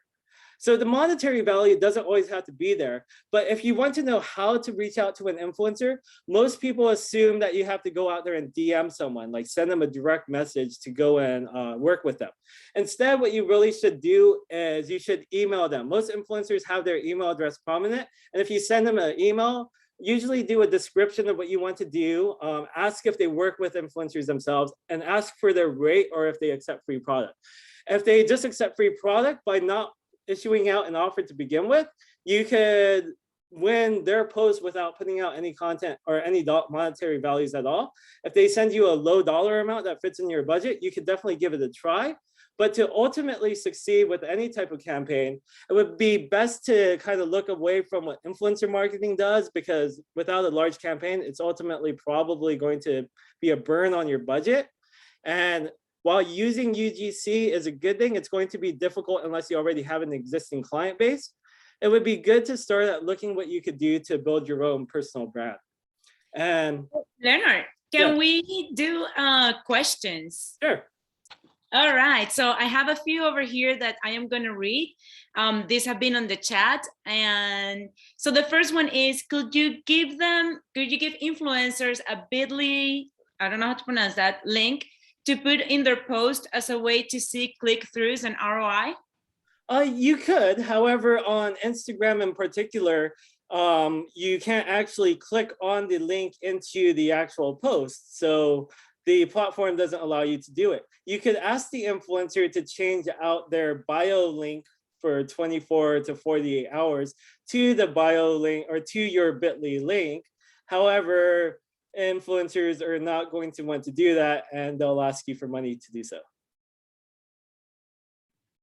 So the monetary value doesn't always have to be there, but if you want to know how to reach out to an influencer, most people assume that you have to go out there and DM someone, like send them a direct message to go and work with them. Instead, what you really should do is you should email them. Most influencers have their email address prominent, and if you send them an email, usually do a description of what you want to do, ask if they work with influencers themselves, and ask for their rate or if they accept free product. If they just accept free product by not issuing out an offer to begin with, you could win their post without putting out any content or any monetary values at all. If they send you a low dollar amount that fits in your budget, you could definitely give it a try. But to ultimately succeed with any type of campaign, it would be best to kind of look away from what influencer marketing does, because without a large campaign, it's ultimately probably going to be a burn on your budget. And while using UGC is a good thing, it's going to be difficult unless you already have an existing client base. It would be good to start at looking what you could do to build your own personal brand. And Leonard, can we do questions? Sure. All right, so I have a few over here that I am going to read. These have been on the chat. And so the first one is, could you give influencers a bit.ly, I don't know how to pronounce that, link to put in their post as a way to see click-throughs and ROI? You could, however, on Instagram in particular, you can't actually click on the link into the actual post. So the platform doesn't allow you to do it. You could ask the influencer to change out their bio link for 24 to 48 hours to the bio link or to your bit.ly link. However, influencers are not going to want to do that, and they'll ask you for money to do so.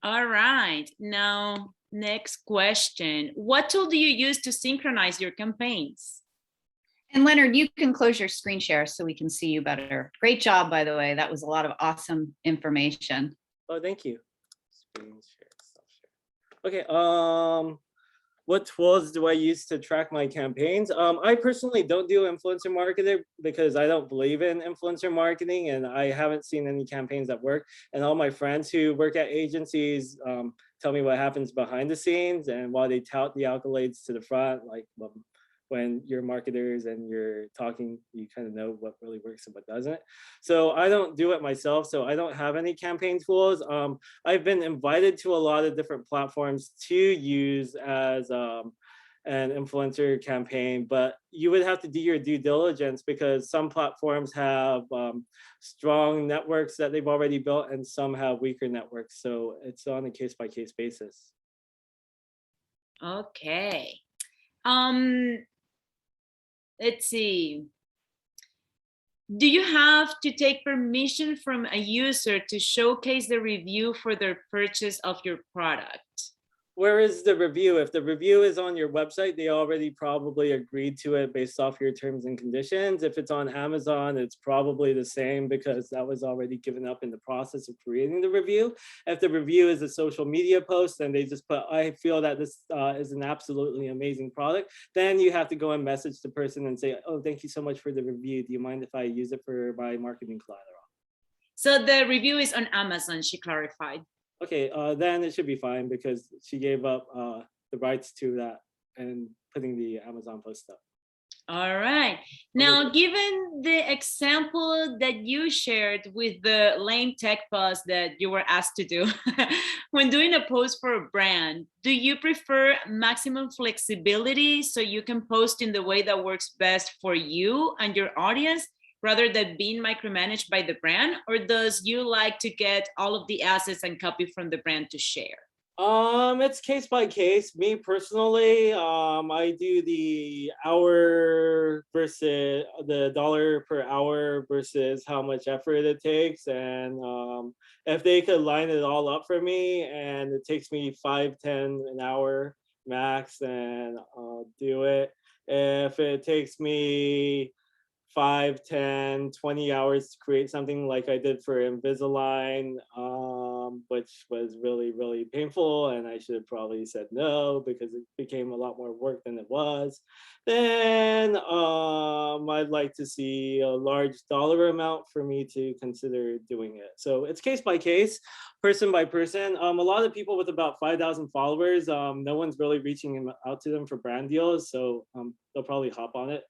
All right, now next question. What tool do you use to synchronize your campaigns? And Leonard, you can close your screen share so we can see you better. Great job, by the way. That was a lot of awesome information. Oh, thank you. Screen share, stop share. Okay, what tools do I use to track my campaigns? I personally don't do influencer marketing because I don't believe in influencer marketing, and I haven't seen any campaigns that work. And all my friends who work at agencies tell me what happens behind the scenes, and while they tout the accolades to the front, like when you're marketers and you're talking, you kind of know what really works and what doesn't. So I don't do it myself, so I don't have any campaign tools. I've been invited to a lot of different platforms to use as an influencer campaign, but you would have to do your due diligence because some platforms have strong networks that they've already built and some have weaker networks. So it's on a case-by-case basis. Okay. Let's see. Do you have to take permission from a user to showcase the review for their purchase of your product? Where is the review? If the review is on your website, they already probably agreed to it based off your terms and conditions. If it's on Amazon, it's probably the same because that was already given up in the process of creating the review. If the review is a social media post and they just put, I feel that this is an absolutely amazing product, then you have to go and message the person and say, oh, thank you so much for the review. Do you mind if I use it for my marketing collateral? So the review is on Amazon, she clarified. Okay, then it should be fine because she gave up the rights to that and putting the Amazon post up. All right. Now, given the example that you shared with the lame tech post that you were asked to do, when doing a post for a brand, do you prefer maximum flexibility so you can post in the way that works best for you and your audience, rather than being micromanaged by the brand? Or does you like to get all of the assets and copy from the brand to share? It's case by case. Me personally, I do the hour versus the dollar per hour versus how much effort it takes. And if they could line it all up for me and it takes me 5-10 an hour max, then I'll do it. If it takes me 5, 10, 20 hours to create something like I did for Invisalign, which was really, really painful, and I should have probably said no because it became a lot more work than it was, then I'd like to see a large dollar amount for me to consider doing it. So it's case by case, person by person. A lot of people with about 5,000 followers, no one's really reaching out to them for brand deals, so they'll probably hop on it.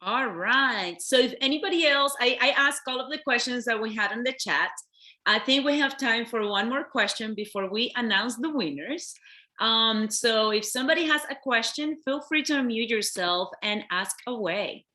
All right. So if anybody else, I asked all of the questions that we had in the chat. I think we have time for one more question before we announce the winners. So if somebody has a question, feel free to unmute yourself and ask away.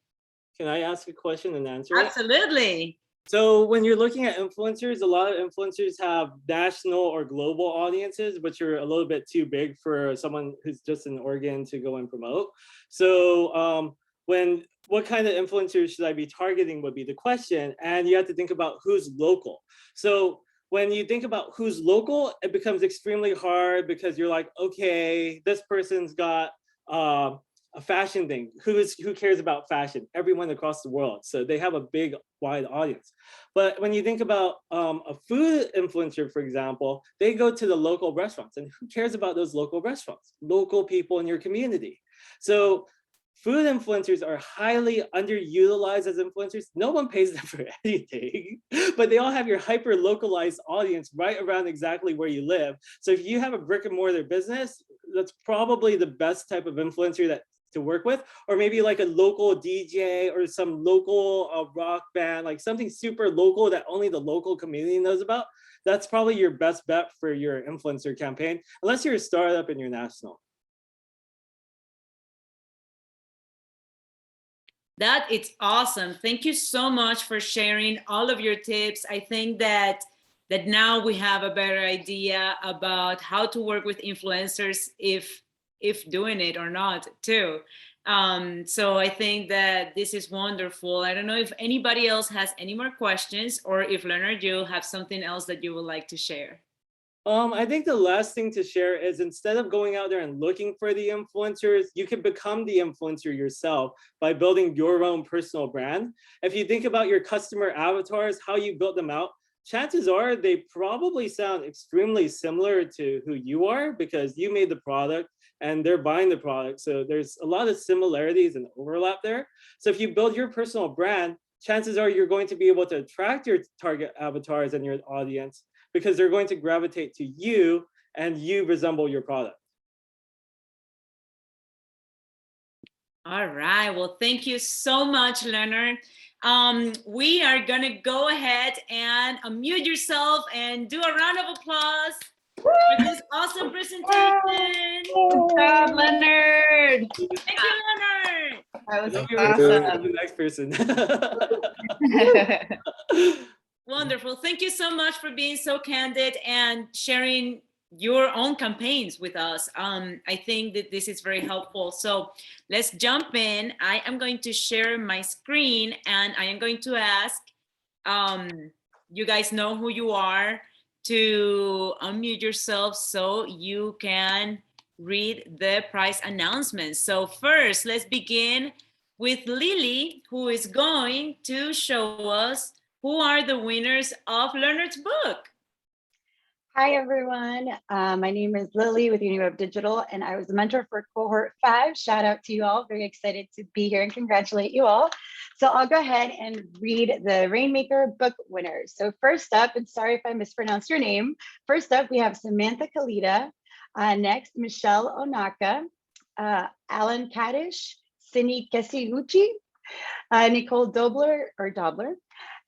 Can I ask a question and answer it? Absolutely. So when you're looking at influencers, a lot of influencers have national or global audiences, which are a little bit too big for someone who's just in Oregon to go and promote. So when what kind of influencers should I be targeting would be the question. And you have to think about who's local. So when you think about who's local, it becomes extremely hard because you're like, okay, this person's got a fashion thing. Who cares about fashion? Everyone across the world. So they have a big, wide audience. But when you think about a food influencer, for example, they go to the local restaurants, and who cares about those local restaurants? Local people in your community. So food influencers are highly underutilized as influencers. No one pays them for anything, but they all have your hyper localized audience right around exactly where you live. So if you have a brick and mortar business, that's probably the best type of influencer to work with, or maybe like a local DJ or some local rock band, like something super local that only the local community knows about. That's probably your best bet for your influencer campaign, unless you're a startup and you're national. That is awesome. Thank you so much for sharing all of your tips. I think that now we have a better idea about how to work with influencers, if doing it or not too. So I think that this is wonderful. I don't know if anybody else has any more questions, or if Leonard, you have something else that you would like to share. I think the last thing to share is, instead of going out there and looking for the influencers, you can become the influencer yourself by building your own personal brand. If you think about your customer avatars, how you built them out, chances are they probably sound extremely similar to who you are, because you made the product and they're buying the product. So there's a lot of similarities and overlap there. So if you build your personal brand, chances are you're going to be able to attract your target avatars and your audience, because they're going to gravitate to you and you resemble your product. All right. Well, thank you so much, Leonard. We are going to go ahead and unmute yourself and do a round of applause for this awesome presentation. Good job, Leonard. Thank you, Leonard. That was awesome. The next person. Wonderful. Thank you so much for being so candid and sharing your own campaigns with us. I think that this is very helpful. So let's jump in. I am going to share my screen, and I am going to ask, you guys know who you are, to unmute yourself so you can read the prize announcements. So first, let's begin with Lily, who is going to show us who are the winners of Leonard's book. Hi, everyone. My name is Lily with UniWeb Digital, and I was a mentor for cohort 5. Shout out to you all. Very excited to be here and congratulate you all. So I'll go ahead and read the RAINmaker book winners. So first up, and sorry if I mispronounced your name. First up, we have Samantha Kalita. Next, Michelle Onaka, Alan Kadish, Cindy Kesiguchi, Nicole Dobler,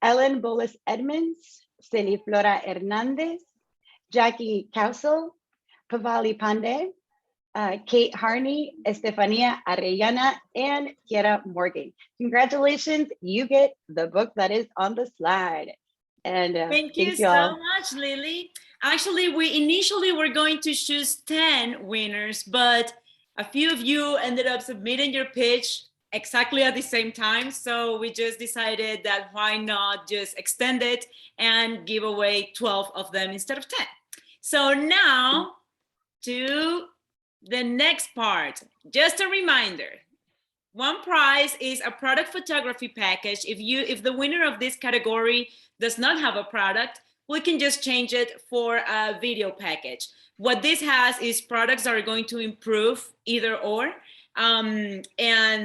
Ellen Bolas Edmonds, Celi Flora Hernandez, Jackie Kausel, Pavali Pandey, Kate Harney, Estefania Arellana, and Kiera Morgan. Congratulations, you get the book that is on the slide. And thank you so much, Lily. Actually, we initially were going to choose 10 winners, but a few of you ended up submitting your pitch exactly at the same time. So we just decided that why not just extend it and give away 12 of them instead of 10. So now to the next part. Just a reminder, one prize is a product photography package. If the winner of this category does not have a product, we can just change it for a video package. What this has is products that are going to improve either or. And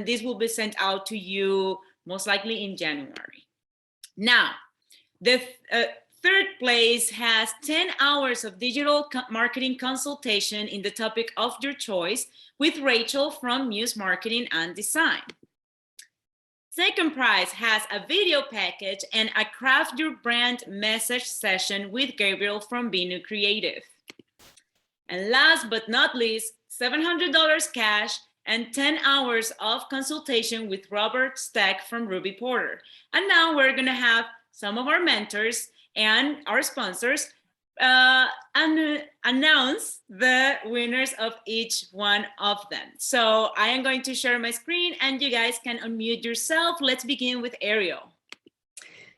this will be sent out to you most likely in January. Now, the third place has 10 hours of digital marketing consultation in the topic of your choice with Rachel from Muse Marketing and Design. Second prize has a video package and a craft your brand message session with Gabriel from Binu Creative. And last but not least, $700 cash and 10 hours of consultation with Robert Stack from Ruby Porter. And now we're gonna have some of our mentors and our sponsors announce the winners of each one of them. So I am going to share my screen and you guys can unmute yourself. Let's begin with Ariel.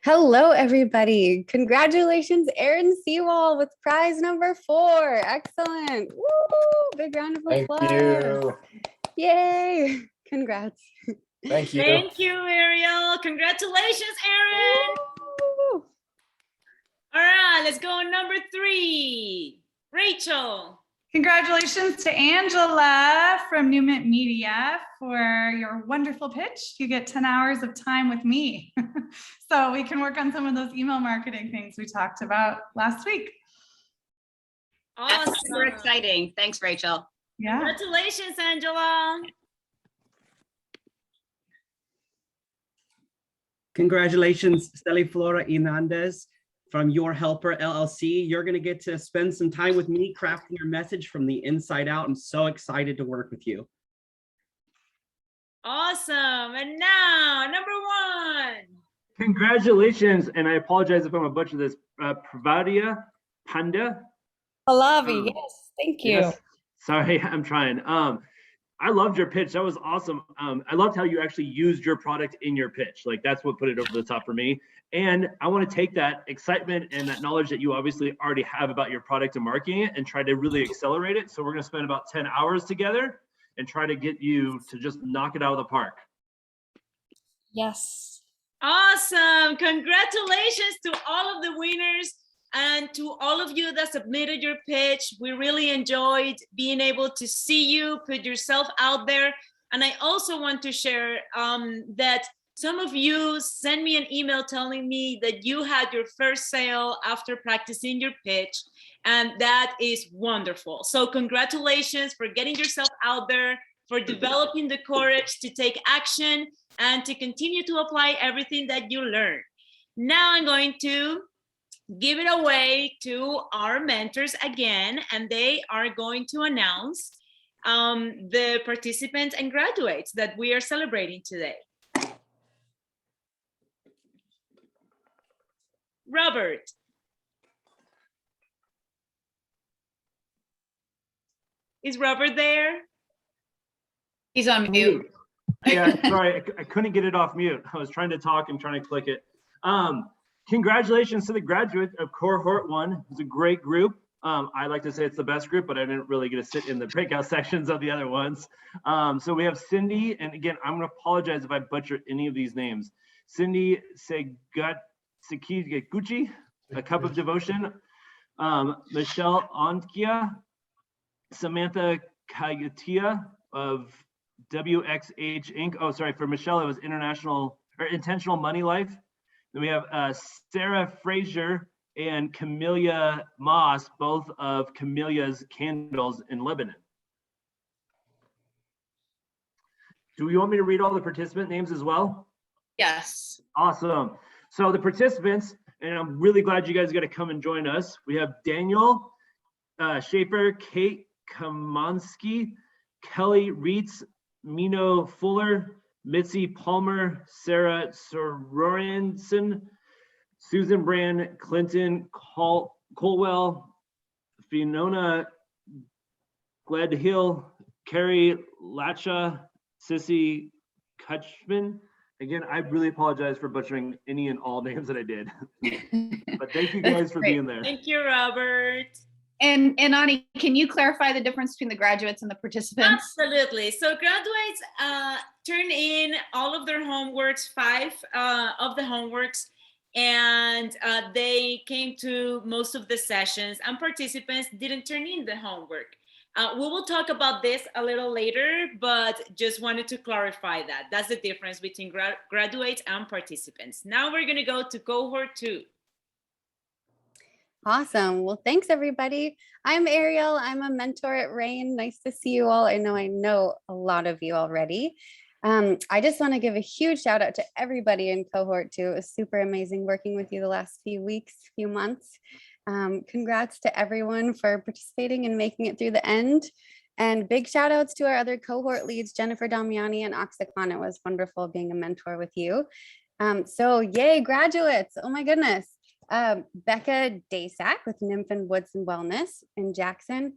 Hello, everybody. Congratulations, Erin Seawall with prize number 4. Excellent. Woo! Big round of applause. Thank you. Yay. Congrats. Thank you. Thank you, Ariel. Congratulations, Erin. Woo! All right, let's go on number 3. Rachel. Congratulations to Angela from New Mint Media for your wonderful pitch. You get 10 hours of time with me. So we can work on some of those email marketing things we talked about last week. Awesome. That's super exciting. Thanks, Rachel. Yeah. Congratulations, Angela. Congratulations, Steli Flora Hernandez from Your Helper LLC. You're going to get to spend some time with me crafting your message from the inside out. I'm so excited to work with you. Awesome. And now, number 1. Congratulations, and I apologize if I'm a butcher this. Pravadia Panda. Alavi, yes, thank you. Yes. Sorry, I'm trying. I loved your pitch. That was awesome. I loved how you actually used your product in your pitch. Like that's what put it over the top for me. And I want to take that excitement and that knowledge that you obviously already have about your product and marketing it and try to really accelerate it. So we're going to spend about 10 hours together and try to get you to just knock it out of the park. Yes. Awesome. Congratulations to all of the winners and to all of you that submitted your pitch. We really enjoyed being able to see you put yourself out there. And I also want to share that some of you sent me an email telling me that you had your first sale after practicing your pitch. And that is wonderful. So congratulations for getting yourself out there, for developing the courage to take action and to continue to apply everything that you learn. Now I'm going to give it away to our mentors again, and they are going to announce the participants and graduates that we are celebrating today. Robert. Is Robert there? He's on mute. Yeah, sorry, I couldn't get it off mute. I was trying to talk and trying to click it. Congratulations to the graduate of cohort 1. It's a great group. I like to say it's the best group, but I didn't really get to sit in the breakout sections of the other ones. So we have Cindy, and again, I'm going to apologize if I butcher any of these names. Cindy Seguchi, A Cup of Devotion, Michelle Ontkia, Samantha Kayatia of WXH Inc. Oh, sorry, for Michelle, it was Intentional Money Life. Then we have Sarah Frazier and Camellia Moss, both of Camellia's Candles in Lebanon. Do you want me to read all the participant names as well? Yes. Awesome. So the participants, and I'm really glad you guys got to come and join us. We have Daniel Schaefer, Kate Kamansky, Kelly Reitz, Mino Fuller, Mitzi Palmer, Sarah Sororensen, Susan Brand, Clinton Colwell, Fiona Gladhill, Carrie Latcha, Sissy Kutchman. Again, I really apologize for butchering any and all names that I did. But thank you guys for being there. Thank you, Robert. And Ani, can you clarify the difference between the graduates and the participants? Absolutely. So graduates turn in all of their homeworks, 5 of the homeworks, and they came to most of the sessions, and participants didn't turn in the homework. We will talk about this a little later, but just wanted to clarify that. That's the difference between graduates and participants. Now we're going to go to cohort 2. Awesome. Well, thanks, everybody. I'm Ariel. I'm a mentor at RAIN. Nice to see you all. I know a lot of you already. I just want to give a huge shout out to everybody in cohort 2. It was super amazing working with you the last few weeks, few months. Congrats to everyone for participating and making it through the end. And big shout outs to our other cohort leads, Jennifer Damiani and Oxycon. It was wonderful being a mentor with you. So yay, graduates. Oh my goodness. Becca Daysack with Nymph and Woods and Wellness in Jackson,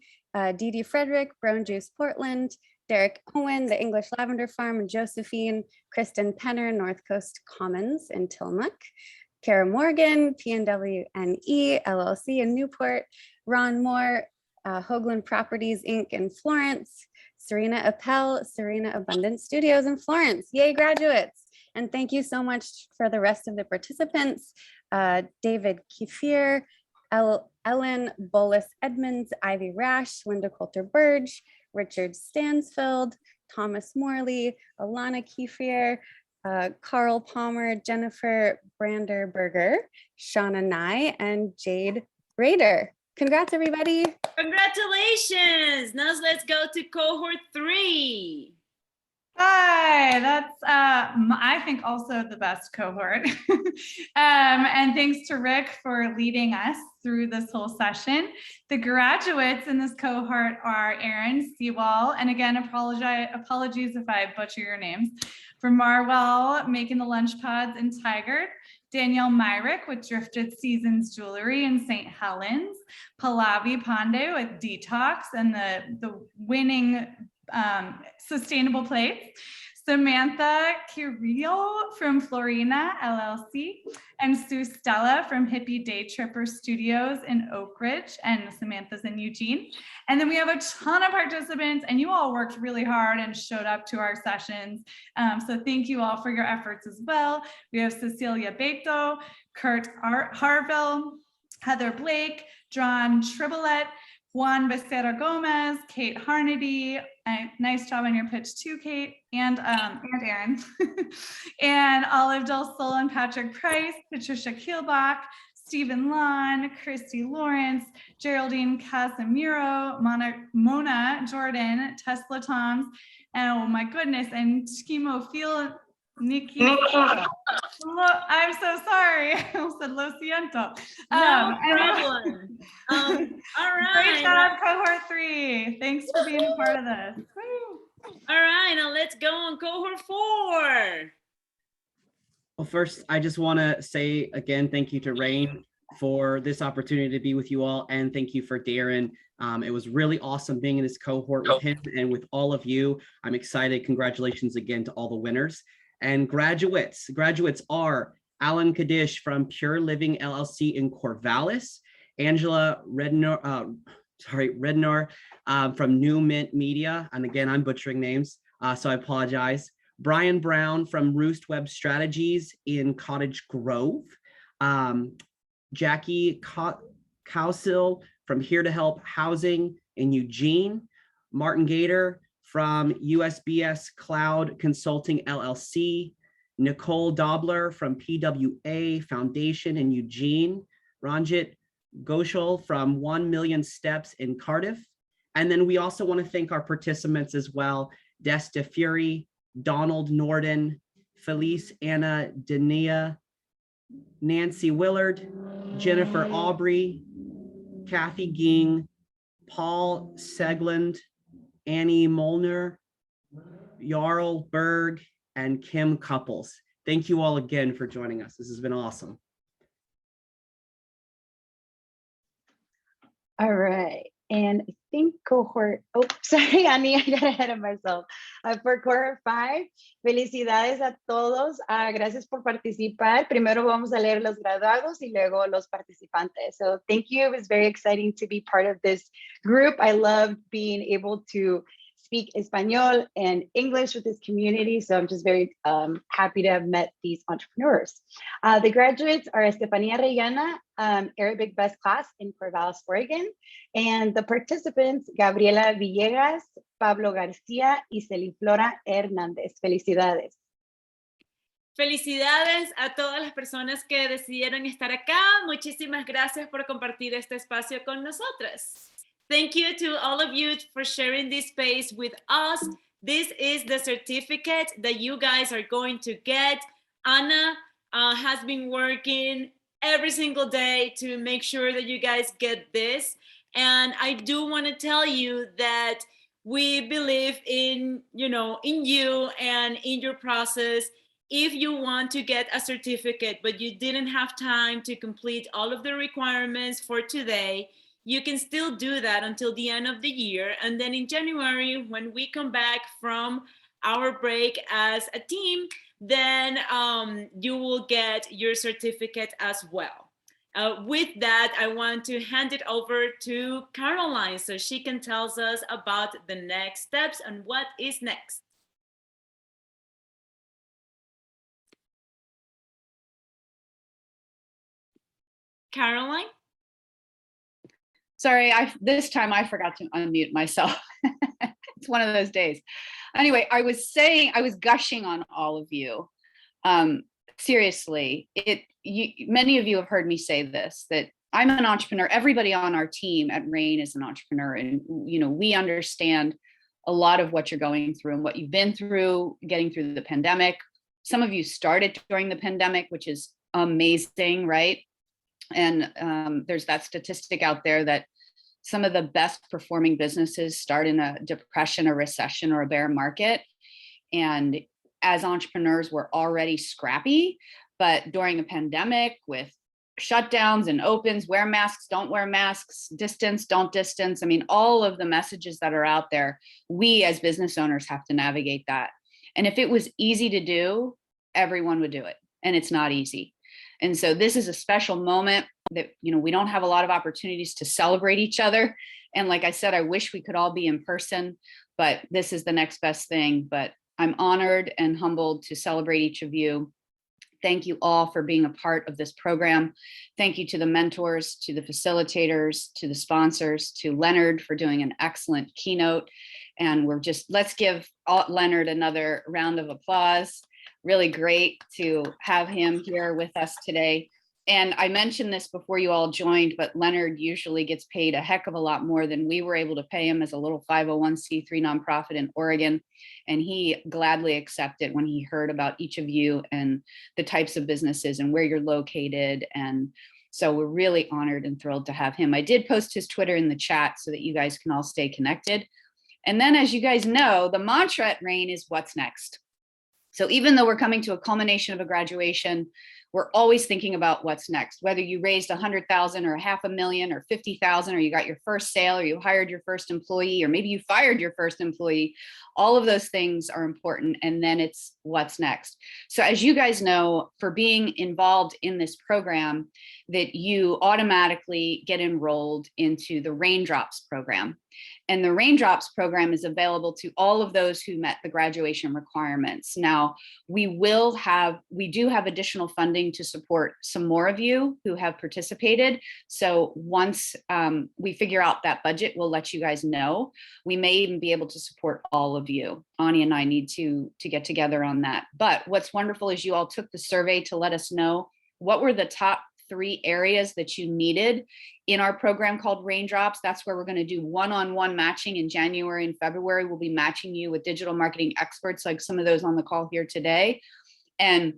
Dee Dee Frederick, Brown Juice Portland, Derek Owen, the English Lavender Farm in Josephine, Kristen Penner, North Coast Commons in Tillamook, Kara Morgan, PNWNE LLC in Newport, Ron Moore, Hoagland Properties Inc. in Florence, Serena Appel, Serena Abundant Studios in Florence. Yay, graduates. And thank you so much for the rest of the participants. David Kefir, Ellen Bolus Edmonds, Ivy Rash, Linda Coulter Burge, Richard Stansfield, Thomas Morley, Alana Kefir, Carl Palmer, Jennifer Branderberger, Shauna Nye, and Jade Rader. Congrats, everybody. Congratulations. Now let's go to cohort 3. Hi, that's I think also the best cohort. And thanks to Rick for leading us through this whole session. The graduates in this cohort are Aaron Seawall, and again, apologies if I butcher your names, from Marwell, Making the Lunch Pods in Tigard, Danielle Myrick with Drifted Seasons Jewelry in St. Helens, Pallavi Pandey with Detox and the winning sustainable plates, Samantha Kirill from Florina LLC, and Sue Stella from Hippie Day Tripper Studios in Oak Ridge, and Samantha's in Eugene. And then we have a ton of participants, and you all worked really hard and showed up to our sessions. So thank you all for your efforts as well. We have Cecilia Beto, Kurt Harville, Heather Blake, John Tribolette, Juan Becerra Gomez, Kate Harnedy, nice job on your pitch too, Kate, and Aaron, and Olive Del Sol and Patrick Price, Patricia Kielbach, Stephen Lon, Christy Lawrence, Geraldine Casimiro, Mona Jordan, Tesla Toms, and oh my goodness, and Schemophilia Nikki. I'm so sorry. I said lo siento. No problem. All right. Great job, cohort 3. Thanks for being a part of this. Woo. All right, now let's go on cohort 4. Well, first, I just want to say again, thank you to Rain for this opportunity to be with you all, and thank you for Darren. It was really awesome being in this cohort with him and with all of you. I'm excited. Congratulations again to all the winners. And graduates are Alan Kadish from Pure Living LLC in Corvallis, Angela Radenor from New Mint Media. And again, I'm butchering names, so I apologize. Brian Brown from Roost Web Strategies in Cottage Grove. Jackie Cowsill from Here to Help Housing in Eugene. Martin Gator from USBS Cloud Consulting LLC, Nicole Dobler from PWA Foundation in Eugene, Ranjit Ghoshal from 1 Million Steps in Cardiff. And then we also want to thank our participants as well, Desta Fury, Donald Norden, Felice Anna Denia, Nancy Willard, Jennifer Aubrey, Kathy Ging, Paul Segland, Annie Molnar, Jarl Berg, and Kim Couples. Thank you all again for joining us. This has been awesome. All right. And I think cohort, oh, sorry, Annie, I got ahead of myself. For cohort 5, felicidades a todos. Gracias por participar. Primero vamos a leer los graduados y luego los participantes. So thank you. It was very exciting to be part of this group. I loved being able to speak Espanol and English with this community. So I'm just very happy to have met these entrepreneurs. The graduates are Estefania Reyana, Arabic Best Class in Corvallis, Oregon. And the participants, Gabriela Villegas, Pablo García, y Celiflora Hernández. Felicidades. Felicidades a todas las personas que decidieron estar acá. Muchísimas gracias por compartir este espacio con nosotros. Thank you to all of you for sharing this space with us. This is the certificate that you guys are going to get. Anna has been working every single day to make sure that you guys get this. And I do want to tell you that we believe in you and in your process. if you want to get a certificate, but you didn't have time to complete all of the requirements for today, you can still do that until the end of the year. And then in January, when we come back from our break as a team, then you will get your certificate as well. With that, I want to hand it over to Caroline so she can tell us about the next steps and what is next. Caroline? Sorry, this time I forgot to unmute myself. It's one of those days. Anyway, I was gushing on all of you. Seriously, many of you have heard me say this, that I'm an entrepreneur. Everybody on our team at RAIN is an entrepreneur, and we understand a lot of what you're going through and what you've been through, getting through the pandemic. Some of you started during the pandemic, which is amazing, right? And there's that statistic out there that some of the best performing businesses start in a depression, a recession, or a bear market. And as entrepreneurs, we're already scrappy, but during a pandemic with shutdowns and opens, wear masks, don't wear masks, distance, don't distance. I mean, all of the messages that are out there, we as business owners have to navigate that. And if it was easy to do, everyone would do it. And it's not easy. And so this is a special moment that, we don't have a lot of opportunities to celebrate each other. And like I said, I wish we could all be in person, but this is the next best thing. But I'm honored and humbled to celebrate each of you. Thank you all for being a part of this program. Thank you to the mentors, to the facilitators, to the sponsors, to Leonard for doing an excellent keynote. And let's give Leonard another round of applause. Really great to have him here with us today. And I mentioned this before you all joined, but Leonard usually gets paid a heck of a lot more than we were able to pay him as a little 501c3 nonprofit in Oregon. And he gladly accepted when he heard about each of you and the types of businesses and where you're located. And so we're really honored and thrilled to have him. I did post his Twitter in the chat so that you guys can all stay connected. And then, as you guys know, the mantra at RAIN is what's next. So even though we're coming to a culmination of a graduation, we're always thinking about what's next, whether you raised 100,000 or $500,000 or 50,000, or you got your first sale, or you hired your first employee, or maybe you fired your first employee. All of those things are important. And then it's what's next. So as you guys know, for being involved in this program, that you automatically get enrolled into the Raindrops program. And the Raindrops program is available to all of those who met the graduation requirements. Now, we do have additional funding to support some more of you who have participated. So once we figure out that budget, we'll let you guys know. We may even be able to support all of you. Ani and I need to get together on that. But what's wonderful is you all took the survey to let us know what were the top 3 areas that you needed in our program called Raindrops. That's where we're going to do one-on-one matching in January and February. We'll be matching you with digital marketing experts, like some of those on the call here today. And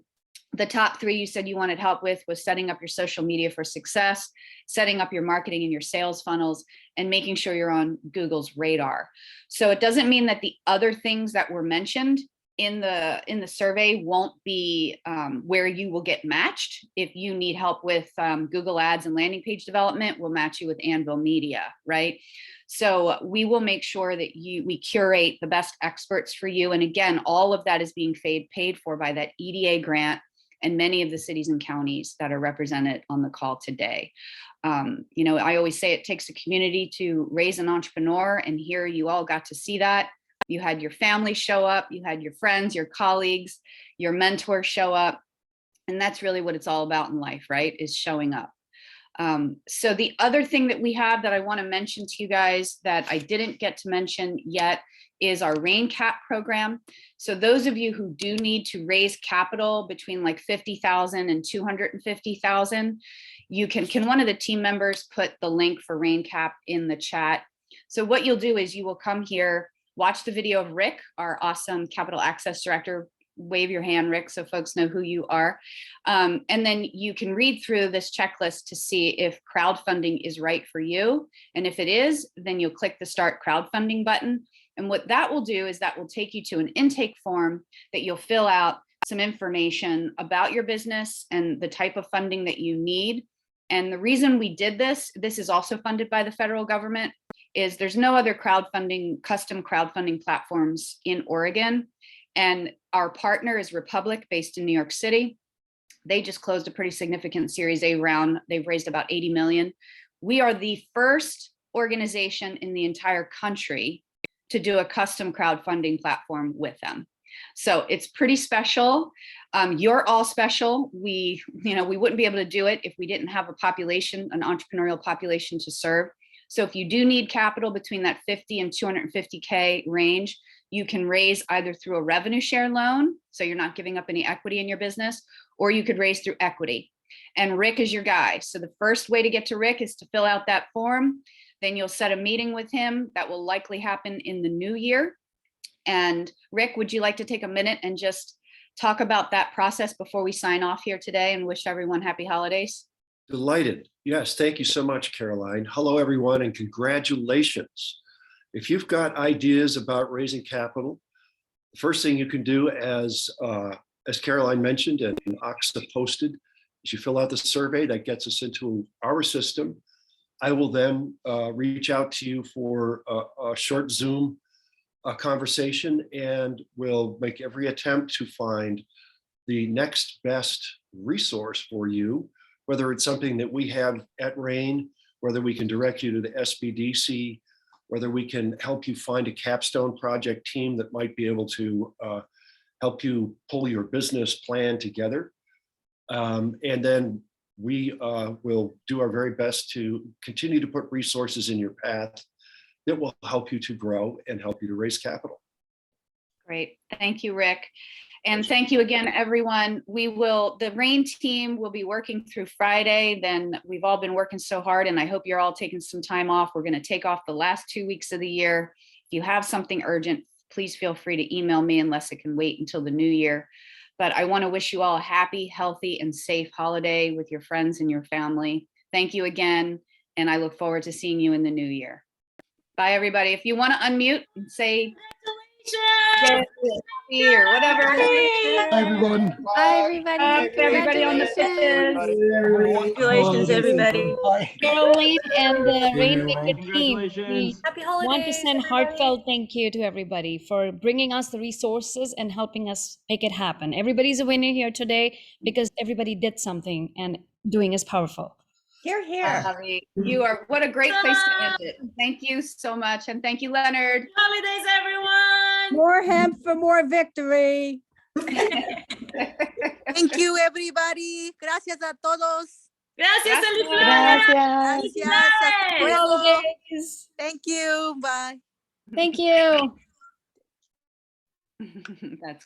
the top 3 you said you wanted help with was setting up your social media for success, setting up your marketing and your sales funnels, and making sure you're on Google's radar. So it doesn't mean that the other things that were mentioned in the survey won't be where you will get matched. If you need help with Google Ads and landing page development, we'll match you with Anvil Media, right? So we will make sure that we curate the best experts for you. And again, all of that is being paid for by that EDA grant and many of the cities and counties that are represented on the call today. I always say it takes a community to raise an entrepreneur, and here you all got to see that. You had your family show up, you had your friends, your colleagues, your mentors show up. And that's really what it's all about in life, right? Is showing up. So the other thing that we have that I want to mention to you guys that I didn't get to mention yet is our RAINCap program. So those of you who do need to raise capital between like 50,000 and 250,000, you can one of the team members put the link for RAINCap in the chat. So what you'll do is you will come here, watch the video of Rick, our awesome capital access director. Wave your hand, Rick, so folks know who you are. And then you can read through this checklist to see if crowdfunding is right for you. And if it is, then you'll click the Start Crowdfunding button. And what that will do is that will take you to an intake form that you'll fill out some information about your business and the type of funding that you need. And the reason we did this is also funded by the federal government, is there's no other crowdfunding, custom crowdfunding platforms in Oregon. And our partner is Republic, based in New York City. They just closed a pretty significant Series A round. They've raised about 80 million. We are the first organization in the entire country to do a custom crowdfunding platform with them. So it's pretty special. You're all special. We wouldn't be able to do it if we didn't have a population, an entrepreneurial population to serve. So if you do need capital between that 50 and 250K range, you can raise either through a revenue share loan, so you're not giving up any equity in your business, or you could raise through equity. And Rick is your guy. So the first way to get to Rick is to fill out that form. Then you'll set a meeting with him. That will likely happen in the new year. And Rick, would you like to take a minute and just talk about that process before we sign off here today and wish everyone happy holidays? Delighted. Yes, thank you so much, Caroline. Hello, everyone, and congratulations. If you've got ideas about raising capital, the first thing you can do, as Caroline mentioned and Oxa posted, is you fill out the survey that gets us into our system. I will then reach out to you for a short Zoom conversation, and we'll make every attempt to find the next best resource for you, whether it's something that we have at RAIN, whether we can direct you to the SBDC, whether we can help you find a capstone project team that might be able to help you pull your business plan together. And then we will do our very best to continue to put resources in your path that will help you to grow and help you to raise capital. Great. Thank you, Rick. And thank you again, everyone. The RAIN team will be working through Friday. Then we've all been working so hard, and I hope you're all taking some time off. We're going to take off the last 2 weeks of the year. If you have something urgent, please feel free to email me, unless it can wait until the new year. But I want to wish you all a happy, healthy, and safe holiday with your friends and your family. Thank you again, and I look forward to seeing you in the new year. Bye, everybody. If you want to unmute and say or whatever. Hi, everyone. Bye, everybody. Everybody on the pitches. Congratulations, everybody. Caroline and the See you, RAINmaker Rain. team, we Happy want to holidays, send everybody. heartfelt thank you to everybody for bringing us the resources and helping us make it happen. Everybody's a winner here today because everybody did something, and doing is powerful. Here, here. You are, what a great place to end it. Thank you so much. And thank you, Leonard. Holidays, everyone. More hemp for more victory. Thank you, everybody. Gracias a todos. Gracias, Eliflora. Gracias. Hasta Happy luego. holidays. Thank you. Bye. Thank you. That's